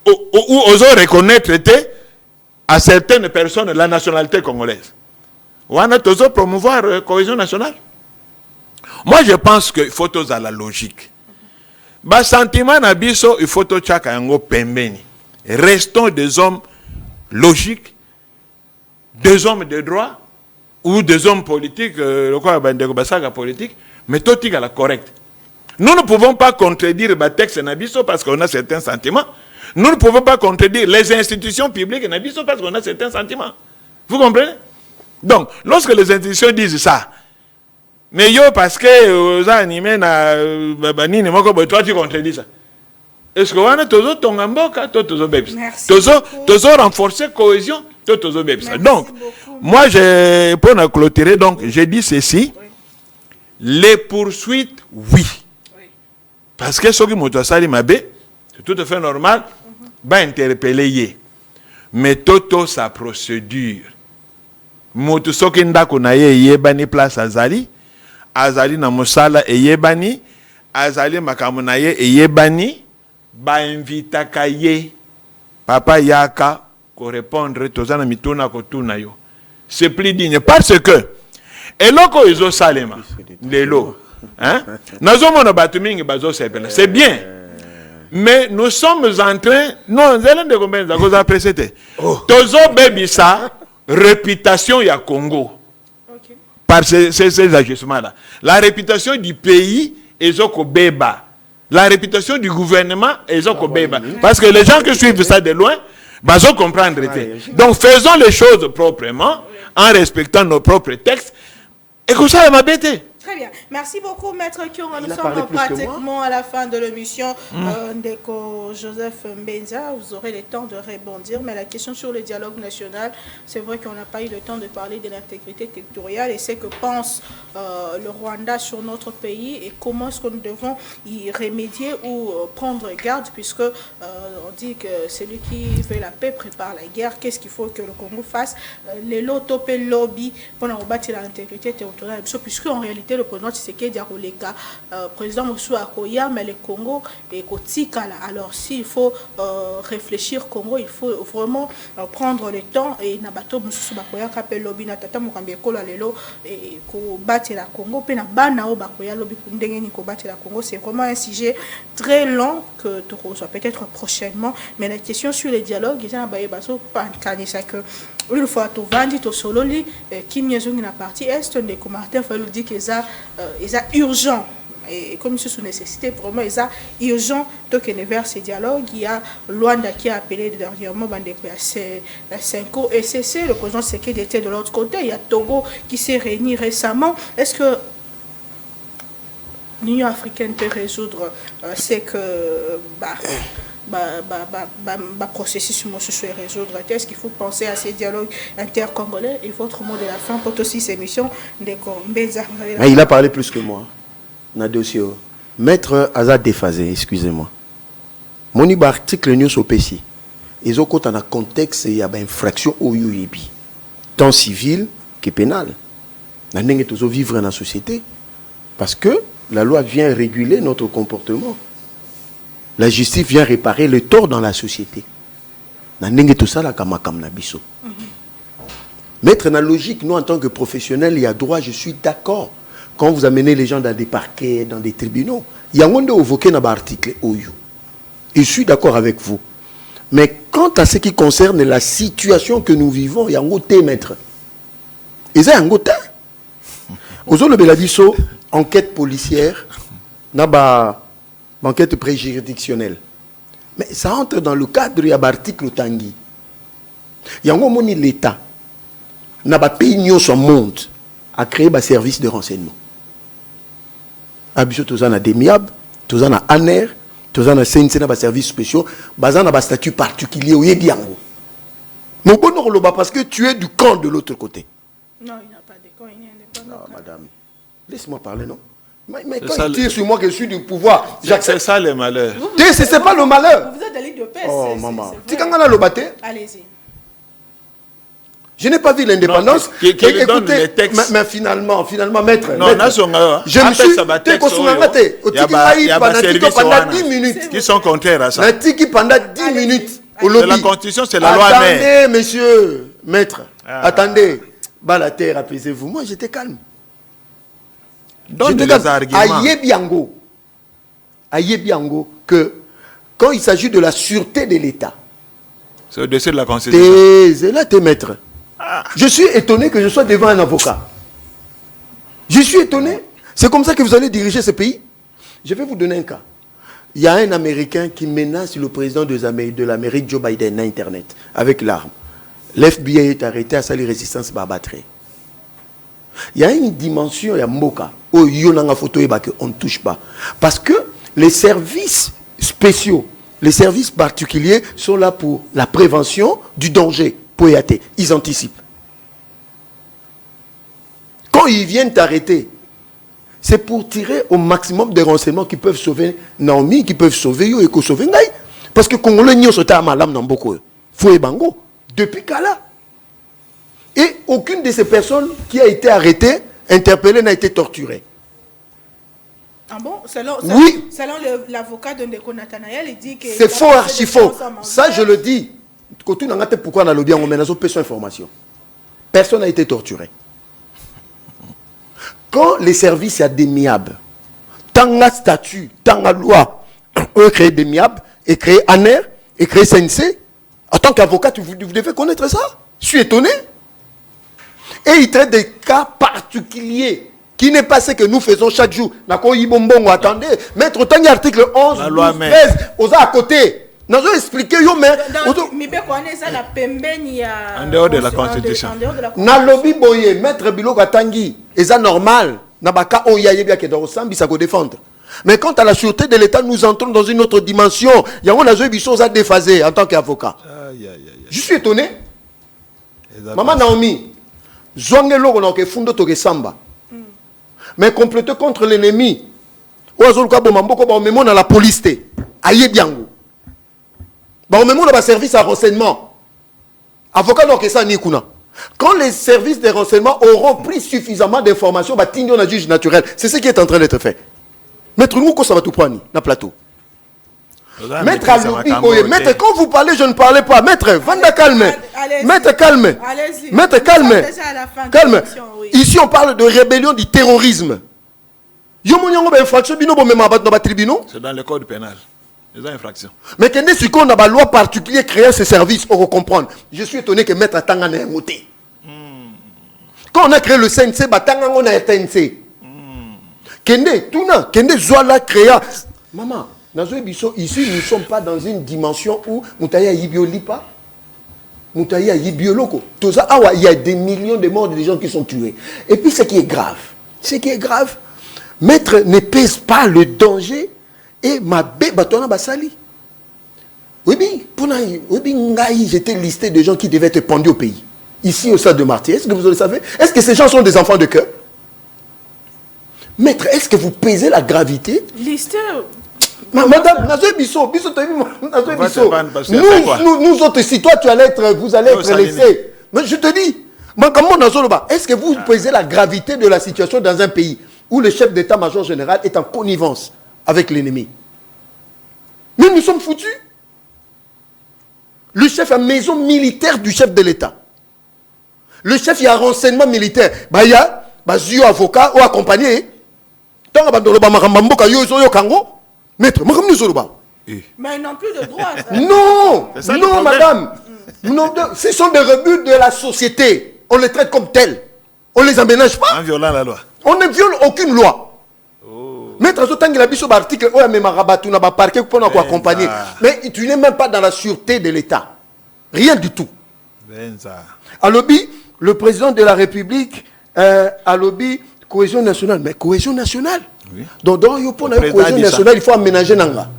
ou osons reconnaître à certaines personnes la nationalité congolaise. On a toujours promouvoir la cohésion nationale. Moi, je pense qu'il faut tous à la logique. Bas sentiment nabiso, il faut tous chaka yango pembeni. Restons des hommes logiques, des hommes de droit ou des hommes politiques, politique, mais tout est à la correcte. Nous ne pouvons pas contredire le texte Nabiso parce qu'on a certains sentiments. Nous ne pouvons pas contredire les institutions publiques Nabiso parce qu'on a certains sentiments. Vous comprenez? Donc, lorsque les institutions disent ça, mais yo parce que aux animés toi tu contredis ça. Est-ce que on a toujours ton amboka, toujours bébé. Toujours renforcer cohésion, toujours bébé. Donc, moi pour nous clôturer, donc j'ai dit ceci. Les poursuites, oui. Parce que ce qui m'a sali mabé, c'est tout à fait normal, va interpeller. Mais toto sa procédure. Moto soki ndako na ye yebani place azali na mosala e yebani azali makambo na ye e yebani ba invitaka ye papa yaka ko répondre tozana mituna ko tuna yo. C'est plus digne parce que eloko izo salema lelo hein nazo mona batu mingi bazo sepela c'est bien. Mais nous sommes en train non zelen de combien za cause après c'était tozo bebisa réputation ya Congo. Okay. Par ces ajustements-là. La réputation du pays est beba. La réputation du gouvernement est beba. Parce que les gens qui suivent ça de loin, ils comprendre. Donc faisons les choses proprement, en respectant nos propres textes. Et comme ça, elle m'a bêté. Très bien. Merci beaucoup, Maître Kyonga. Nous sommes pratiquement à la fin de l'émission. Ndeko Joseph Mbenza, vous aurez le temps de rebondir. Mais la question sur le dialogue national, c'est vrai qu'on n'a pas eu le temps de parler de l'intégrité territoriale et c'est que pense le Rwanda sur notre pays et comment est-ce que nous devons y remédier ou prendre garde puisque on dit que celui qui veut la paix prépare la guerre. Qu'est-ce qu'il faut que le Congo fasse? Les lots topé lobby pour bâtir l'intégrité territoriale puisque en réalité inciter le président Tshisekedi à Roleka, président Moussou Akoya, mais le Congo et Kotikala. Alors s'il faut réfléchir Congo, il faut vraiment prendre le temps et Nabato Moussou Bakoya Kapel Lobby Natata Mukambeko Lelo et ko battre la Congo, pe na banao Bakoya Lobby Kundengeni ko battre la Congo, c'est vraiment un sujet très long que tu reçois peut-être prochainement, mais la question sur les dialogues, ils ont baye baso pas que une fois tout vendu tout solo li qui miezongi na partie est des commentaires fait dire que ça urgent et comme c'est sous nécessité vraiment ça urgent donc vers ces dialogues. Il y a Luanda qui a appelé dernièrement c'est 5 ans et c'est le président Tshisekedi était de l'autre côté. Il y a Togo qui s'est réuni récemment. Est-ce que l'Union africaine peut résoudre c'est que processus se résoudre? Est-ce qu'il faut penser à ces dialogues intercongolais? Et votre mot de la fin pour aussi ces missions de il a parlé plus que moi. Dossier. Maître Azad déphasé, excusez-moi. Mon article news au PC. Ils ont un contexte, il y a une infraction au UIB. Tant civil que pénal. Nous devons vivre dans la société. Parce que la loi vient réguler notre comportement. La justice vient réparer le tort dans la société. Mettre dans la logique, nous en tant que professionnels, il y a droit, je suis d'accord. Quand vous amenez les gens dans des parquets, dans des tribunaux, il y a un monde évoqué dans l'article OU. Je suis d'accord avec vous. Mais quant à ce qui concerne la situation que nous vivons, il y a un côté maître. Et ça, il y a un côté. Aujourd'hui, le Belabiso, enquête policière, enquête préjuridictionnelle. Mais ça entre dans le cadre de l'article Tanguy. Il y a un moment où l'État n'a pas payé son monde à créer un service de renseignement. Abiso, tous en a DEMIAB, tous en a ANER, tous en a CNC, des services spéciaux, basant un statut particulier au Yébiango. Mais bon, parce que tu es du camp de l'autre côté. Non, il n'y a pas de camp, il n'y a pas de camp. Non, madame, laisse-moi parler, non? Mais quand ça, il tire sur moi que je suis du pouvoir, c'est ça le malheur. C'est pas le malheur. Vous êtes allé de paix. Oh, maman. Tu quand on a le batté? Allez-y. Je n'ai pas vu l'indépendance. Écoutez, mais finalement, maître. Non, je me suis pendant 10 minutes. Qui sont contraires à ça. Pendant 10 minutes. C'est la constitution, c'est la loi. Attendez, monsieur, maître. Attendez. La terre, apaisez-vous. Moi, j'étais calme. Donne des arguments. Ayebiango, que quand il s'agit de la sûreté de l'État. C'est au-dessus de la constitution. C'est là, t'es maître. Je suis étonné que je sois devant un avocat. Je suis étonné. C'est comme ça que vous allez diriger ce pays. Je vais vous donner un cas. Il y a un Américain qui menace le président de l'Amérique, Joe Biden, à Internet, avec l'arme. L'FBI est arrêté à sa résistance barbatrée. Il y a une dimension, il y a Mboka, où il y a une photo on ne touche pas. Parce que les services spéciaux, les services particuliers sont là pour la prévention du danger. Ils anticipent. Quand ils viennent t'arrêter, c'est pour tirer au maximum des renseignements qui peuvent sauver Naomi, qui peuvent sauver Yo et qui sauver Ngaï. Parce que Congolais n'y sont pas malam dans beaucoup. Foué Bango. Depuis Kala. Et aucune de ces personnes qui a été arrêtée, interpellée, n'a été torturée. Ah bon? Selon l'avocat de Ndeko Nathanaël, il dit que... C'est faux, archi faux. Ça, je le dis. Pourquoi on a le bien, on a besoin d'informations. Personne n'a été torturé. Quand les services sont démiables, tant la statut, tant la loi, eux créent démiables, et créent ANER, et créent CNC, en tant qu'avocat, vous devez connaître ça. Je suis étonné. Et il traite des cas particuliers, qui n'est pas ce que nous faisons chaque jour. Attendez, maître Tanguy, article 11, 12, 13, aux à côté. Nous avons expliqué, mais... En dehors de la Constitution. Nalobi boye, maître Biloko Tanguy, et ça normal. Nabaka oyaye bien que dans Sambi, ça peut défendre. Mais quant à la sûreté de l'État, nous entrons dans une autre dimension. Il y a des choses à déphaser en tant qu'avocat. Je suis étonné. Maman Naomi, Zouangelo, on a fundo toke samba. Mais compléter contre l'ennemi. Oazoluka bomamboko, on met dans la police. Aïe biango. On met dans le service à renseignement. Avocat, donc, ça, ni kuna. Quand les services de renseignement auront pris suffisamment d'informations, bah, tignon a juge naturel. C'est ce qui est en train d'être fait. Maître Mouko, ça va tout prendre, na plateau. Maître Alobi, maître, quand vous parlez, je ne parlais pas. Maître, Vanda calme. Maître calme. Maître calme. Calme. Ici, on parle de rébellion du terrorisme. C'est dans le code pénal. Les infractions. Mais quand on a une loi particulière créant ce service, on va comprendre. Je suis étonné que Maître Tanga n'ait voté. Quand on a créé le CNC, Tanga on a TNC. Kende Zoala créa. Maman, ici nous ne sommes pas dans une dimension où Moutaya Yibio Lipa. Moutaya Yibio Loko. Il y a des millions de morts, de gens qui sont tués. Et puis ce qui est grave, Maître ne pèse pas le danger et ma bêtona basali. Oui, j'étais listé de gens qui devaient être pendus au pays. Ici au stade de Martyr. Est-ce que vous le savez? Est-ce que ces gens sont des enfants de cœur? Maître, est-ce que vous pesez la gravité? Listé. Madame, nous autres, si toi vous allez être laissés. Mais je te dis, est-ce que vous pesez la gravité de la situation dans un pays où le chef d'état-major général est en connivence avec l'ennemi? Mais nous sommes foutus. Le chef a maison militaire du chef de l'État. Le chef, il y a renseignement militaire. Il y a un avocat ou accompagné. Maître, mais ils n'ont plus de droit. Non, madame. Non, ce sont des rebuts de la société. On les traite comme tels. On ne les aménage pas. En violant la loi. On ne viole aucune loi. Maître, mais tu n'es même pas dans la sûreté de l'État. Rien du tout. À lobby, le président de la République, à lobby, cohésion nationale. Mais cohésion nationale? Oui. Donc, dans la cohésion nationale, il faut aménager Nanga.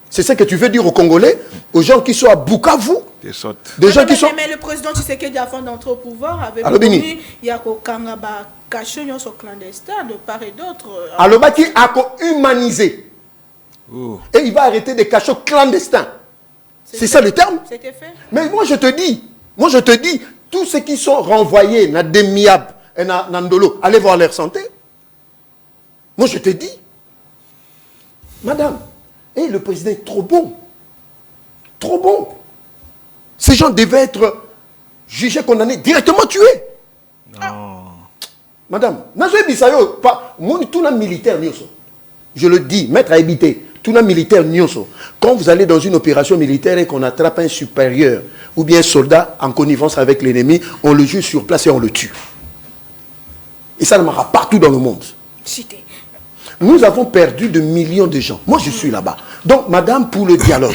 C'est ça que tu veux dire aux Congolais, aux gens qui sont à Bukavu, des gens qui sont... Mais le président Tshisekedi, avant d'entrer au pouvoir, avait promis il y a Kangaba Kachonyo sur clandestin de part et d'autre. Alors, qui a humanisé. Et il va arrêter des cachots clandestins. C'est ça le terme? C'était fait. Mais moi je te dis, tous ceux qui sont renvoyés, na Demiab et na Ndolo, allez voir leur santé. Moi je te dis, madame, et le président est trop bon. Trop bon. Ces gens devaient être jugés, condamnés, directement tués. Non. Madame, tout le militaire, je le dis, maître à éviter, tout le militaire, quand vous allez dans une opération militaire et qu'on attrape un supérieur ou bien un soldat en connivence avec l'ennemi, on le juge sur place et on le tue. Et ça marche partout dans le monde. Nous avons perdu de millions de gens. Moi, je suis là-bas. Donc, madame, pour le dialogue,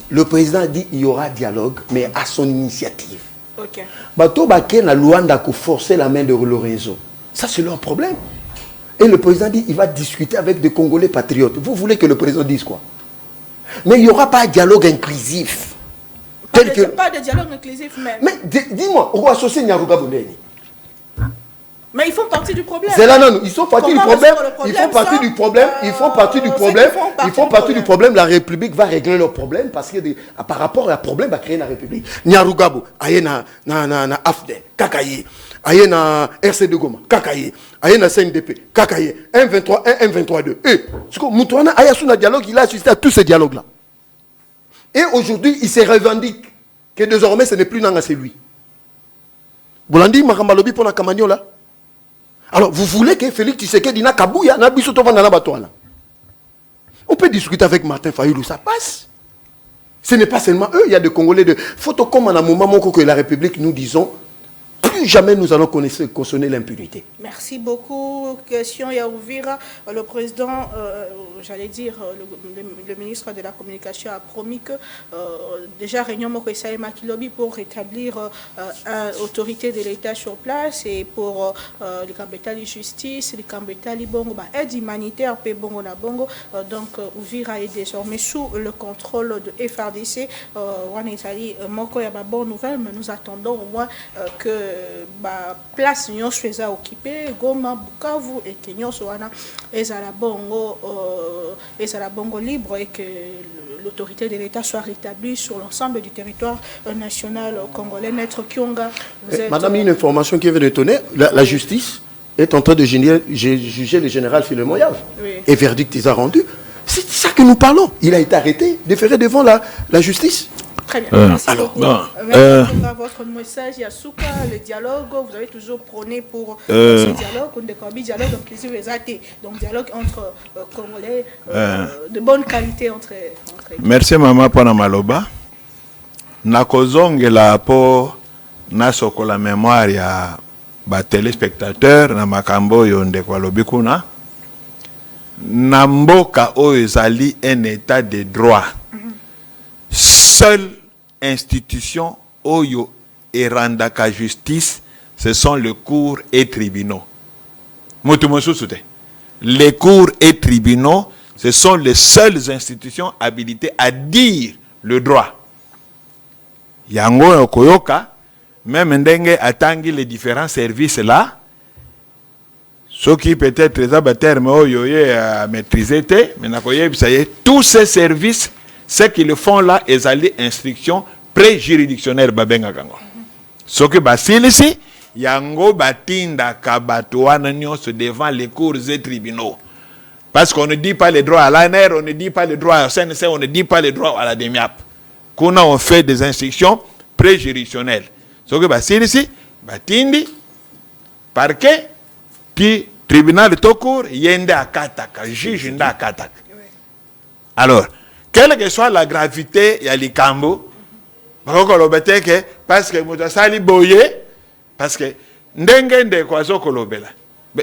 le président a dit qu'il y aura dialogue, mais à son initiative. Ok. Bato Baké na Luanda qui forcer la main de Lorenzo. Ça, c'est leur problème. Et le président dit qu'il va discuter avec des Congolais patriotes. Vous voulez que le président dise quoi? Mais il n'y aura pas de dialogue inclusif. Pas de dialogue inclusif même. Mais dis-moi, on va associer Nyaruga Bondeni. Mais ils font partie du problème. C'est là, non, ils sont partie du problème. Ils font partie du problème. Ils font partie du problème. Ils font partie du problème. La République va régler leur problème parce que par rapport à un problème va créer la République. Nyarugabo, ayena na AFDE, Kakaye, ayena RC2 Goma, Kakaye, ayena CNDP, Kakaye, 1-23, 1-23-2. Et ce que Moutouana Ayasuna dialogue, il a assisté à tous ces dialogues-là. Et aujourd'hui, il se revendique que désormais ce n'est plus Nanga, c'est lui. Bolandi Makambalobi pour la Kamanyo là. Alors, vous voulez que Félix Tshisekedi na Kabouya na biso tovanda na batoana? On peut discuter avec Martin Fayulu, ça passe. Ce n'est pas seulement eux, il y a des Congolais de... Photo comme à un moment que la République, nous disons, plus jamais nous allons cautionner l'impunité. Merci beaucoup. Question Yaouvira. Le président, j'allais dire, le ministre de la Communication a promis que déjà réunion Mokwesa et Makilobi pour rétablir autorité de l'État sur place et pour les Kambetali justice, les Kambetali bongo, aide humanitaire, pe bongo na bongo. Donc Ouvira est désormais sous le contrôle de FRDC. Wanetali Moko ya ba bonne nouvelle, mais nous attendons au moins que place nyon soit occupée Goma Bukavu et que nyon soit ezala bongo libre et que l'autorité de l'État soit rétablie sur l'ensemble du territoire national congolais. Maître Kionga, vous êtes... Madame, une information qui vient de donner, la justice est en train de juger le général Philemon Yave. Oui. Et verdict il a rendu. C'est de ça que nous parlons. Il a été arrêté, déféré devant la justice. Très bien. Merci beaucoup. bon, Votre message, Yasuka, le dialogue, vous avez toujours prôné pour ce dialogue, dialogue inclusif et donc dialogue entre Congolais de bonne qualité entre merci maman pour la maloba. Nakozongela po nasoko la mémoire ya ba téléspectateurs na makambo yo ndeko alobi kuna. Na mboka oyo ezali un état de droit. Seule institution oyo erandaka justice, ce sont les cours et tribunaux. Les cours et tribunaux, ce sont les seules institutions habilitées à dire le droit. Yango yokoyoka, même ndenge atangi les différents services là, ceux qui peut-être les abateurs mais oyo à maîtriser mais tous ces services, ce qu'ils font là, ils allaient instruction pré-juridictionnaire babenga kango. Ce que basile ici, yango batinda kabatoana nyonso devant les cours et tribunaux. Parce qu'on ne dit pas les droits à l'ANR, on ne dit pas les droits à CNC, on ne dit pas les droits à la DEMIAP. Qu'on a fait des instructions pré-juridictionnelles. Ce que basile ici, batindi, parquet, puis tribunal de Tokour, yende akataka, juge nda akataka. Alors, quelle que soit la gravité, il y a les cambo. Parce que Moutassali boye, parce que ndenge kwazo kolobela.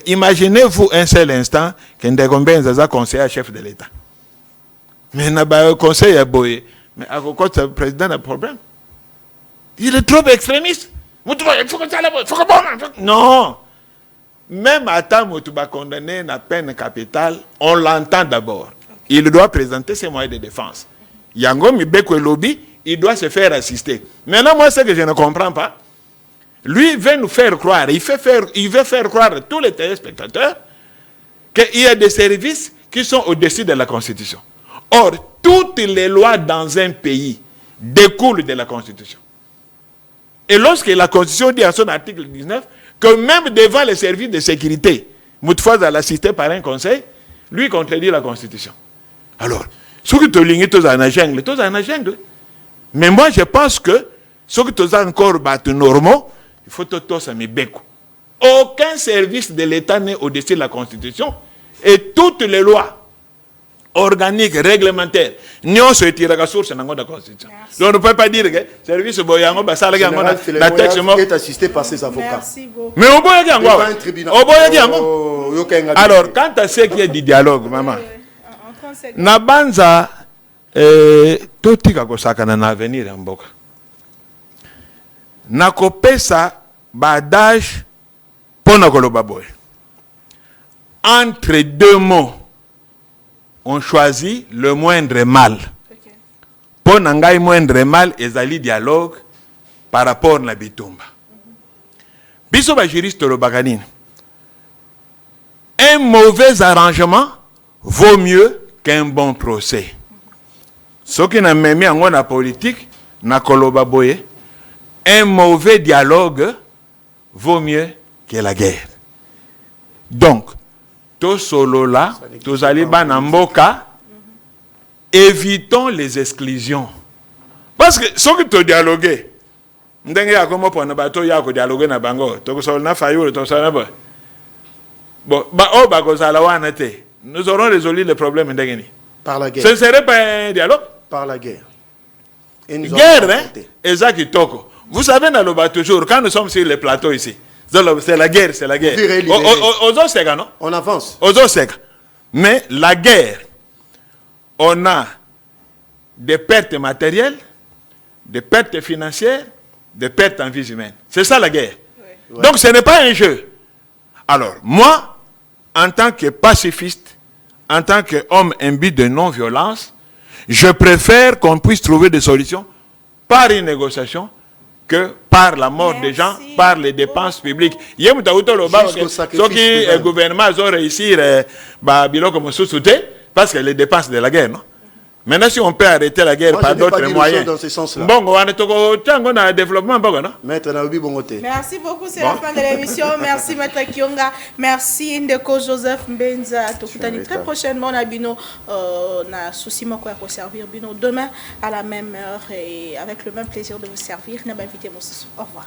Imaginez-vous un seul instant que Ndegombe Nzaza conseiller chef de l'État. Mais n'a pas conseil à boye. Mais à côté le président a un problème. Il est trop extrémiste. Non. Même à temps où tu vas condamner la peine capitale, on l'entend d'abord. Il doit présenter ses moyens de défense. Yango Mibeko Lobby, il doit se faire assister. Maintenant, moi, ce que je ne comprends pas, lui veut nous faire croire, il veut faire croire à tous les téléspectateurs qu'il y a des services qui sont au-dessus de la Constitution. Or, toutes les lois dans un pays découlent de la Constitution. Et lorsque la Constitution dit à son article 19 que même devant les services de sécurité, Moutfaz est assisté par un conseil, lui contredit la Constitution. Alors, ce que tu as tous en jungle. Mais moi, je pense que ce que tu as encore battu normaux, il faut tous à mes becs. Aucun service de l'État n'est au-dessus de la Constitution et toutes les lois organiques, réglementaires, n'y se tirent à source dans la Constitution. Donc, on ne peut pas dire que le service Boyango, la texte est assisté par ses avocats. Merci beaucoup. Mais au Boyango, alors, quant à ce qui est du dialogue, maman, Nabanza, totika kosakana na avenir ya mboka. Nakopesa badage pona koloba boy. Entre deux mots, on choisit le moindre mal. Pona ngai moindre mal ezali dialogue par rapport na bitumba. Biso ba juriste lo baganine. Un mauvais arrangement vaut mieux qu'un bon procès. Ce qui n'a même mis en la politique, na koloba boye, un mauvais dialogue vaut mieux que la guerre. Donc, tout solo là, tous aliban namboka, évitons les exclusions. Parce que ce que tu dialogues, ndenge ya komo pona bato ya ko dialoguer na bango, to so na fayo to so na ba. Bon, ba o ba ko sala wana te. Nous aurons résolu le problème ndenge. Par la guerre. Ce ne serait pas un dialogue? Par la guerre. Guerre, hein? Ezaki Toko. Vous savez, dans le bas toujours, quand nous sommes sur les plateaux ici, c'est la guerre, c'est la guerre. Aux Osega, non? On avance. Aux Osega. Mais la guerre, on a des pertes matérielles, des pertes financières, des pertes en vie humaine. C'est ça la guerre. Oui. Donc ce n'est pas un jeu. Alors, moi, en tant que pacifiste, en tant qu'homme imbu de non-violence, je préfère qu'on puisse trouver des solutions par une négociation que par la mort des gens, par les dépenses publiques. Ce qui le gouvernement a réussi parce que les dépenses de la guerre, non? Maintenant, si on peut arrêter la guerre Moi, par je n'ai pas d'autres dit moyens. dans ce sens-là. Bon, on a un développement, non? Maître Naobi Bongote. Merci beaucoup, c'est la fin de l'émission. Merci Maître Kionga. Merci Ndeko Joseph Mbenza. Tokutani très prochainement na bino na souci moko ya servir bino demain à la même heure et avec le même plaisir de vous servir. Na ba invité Au revoir.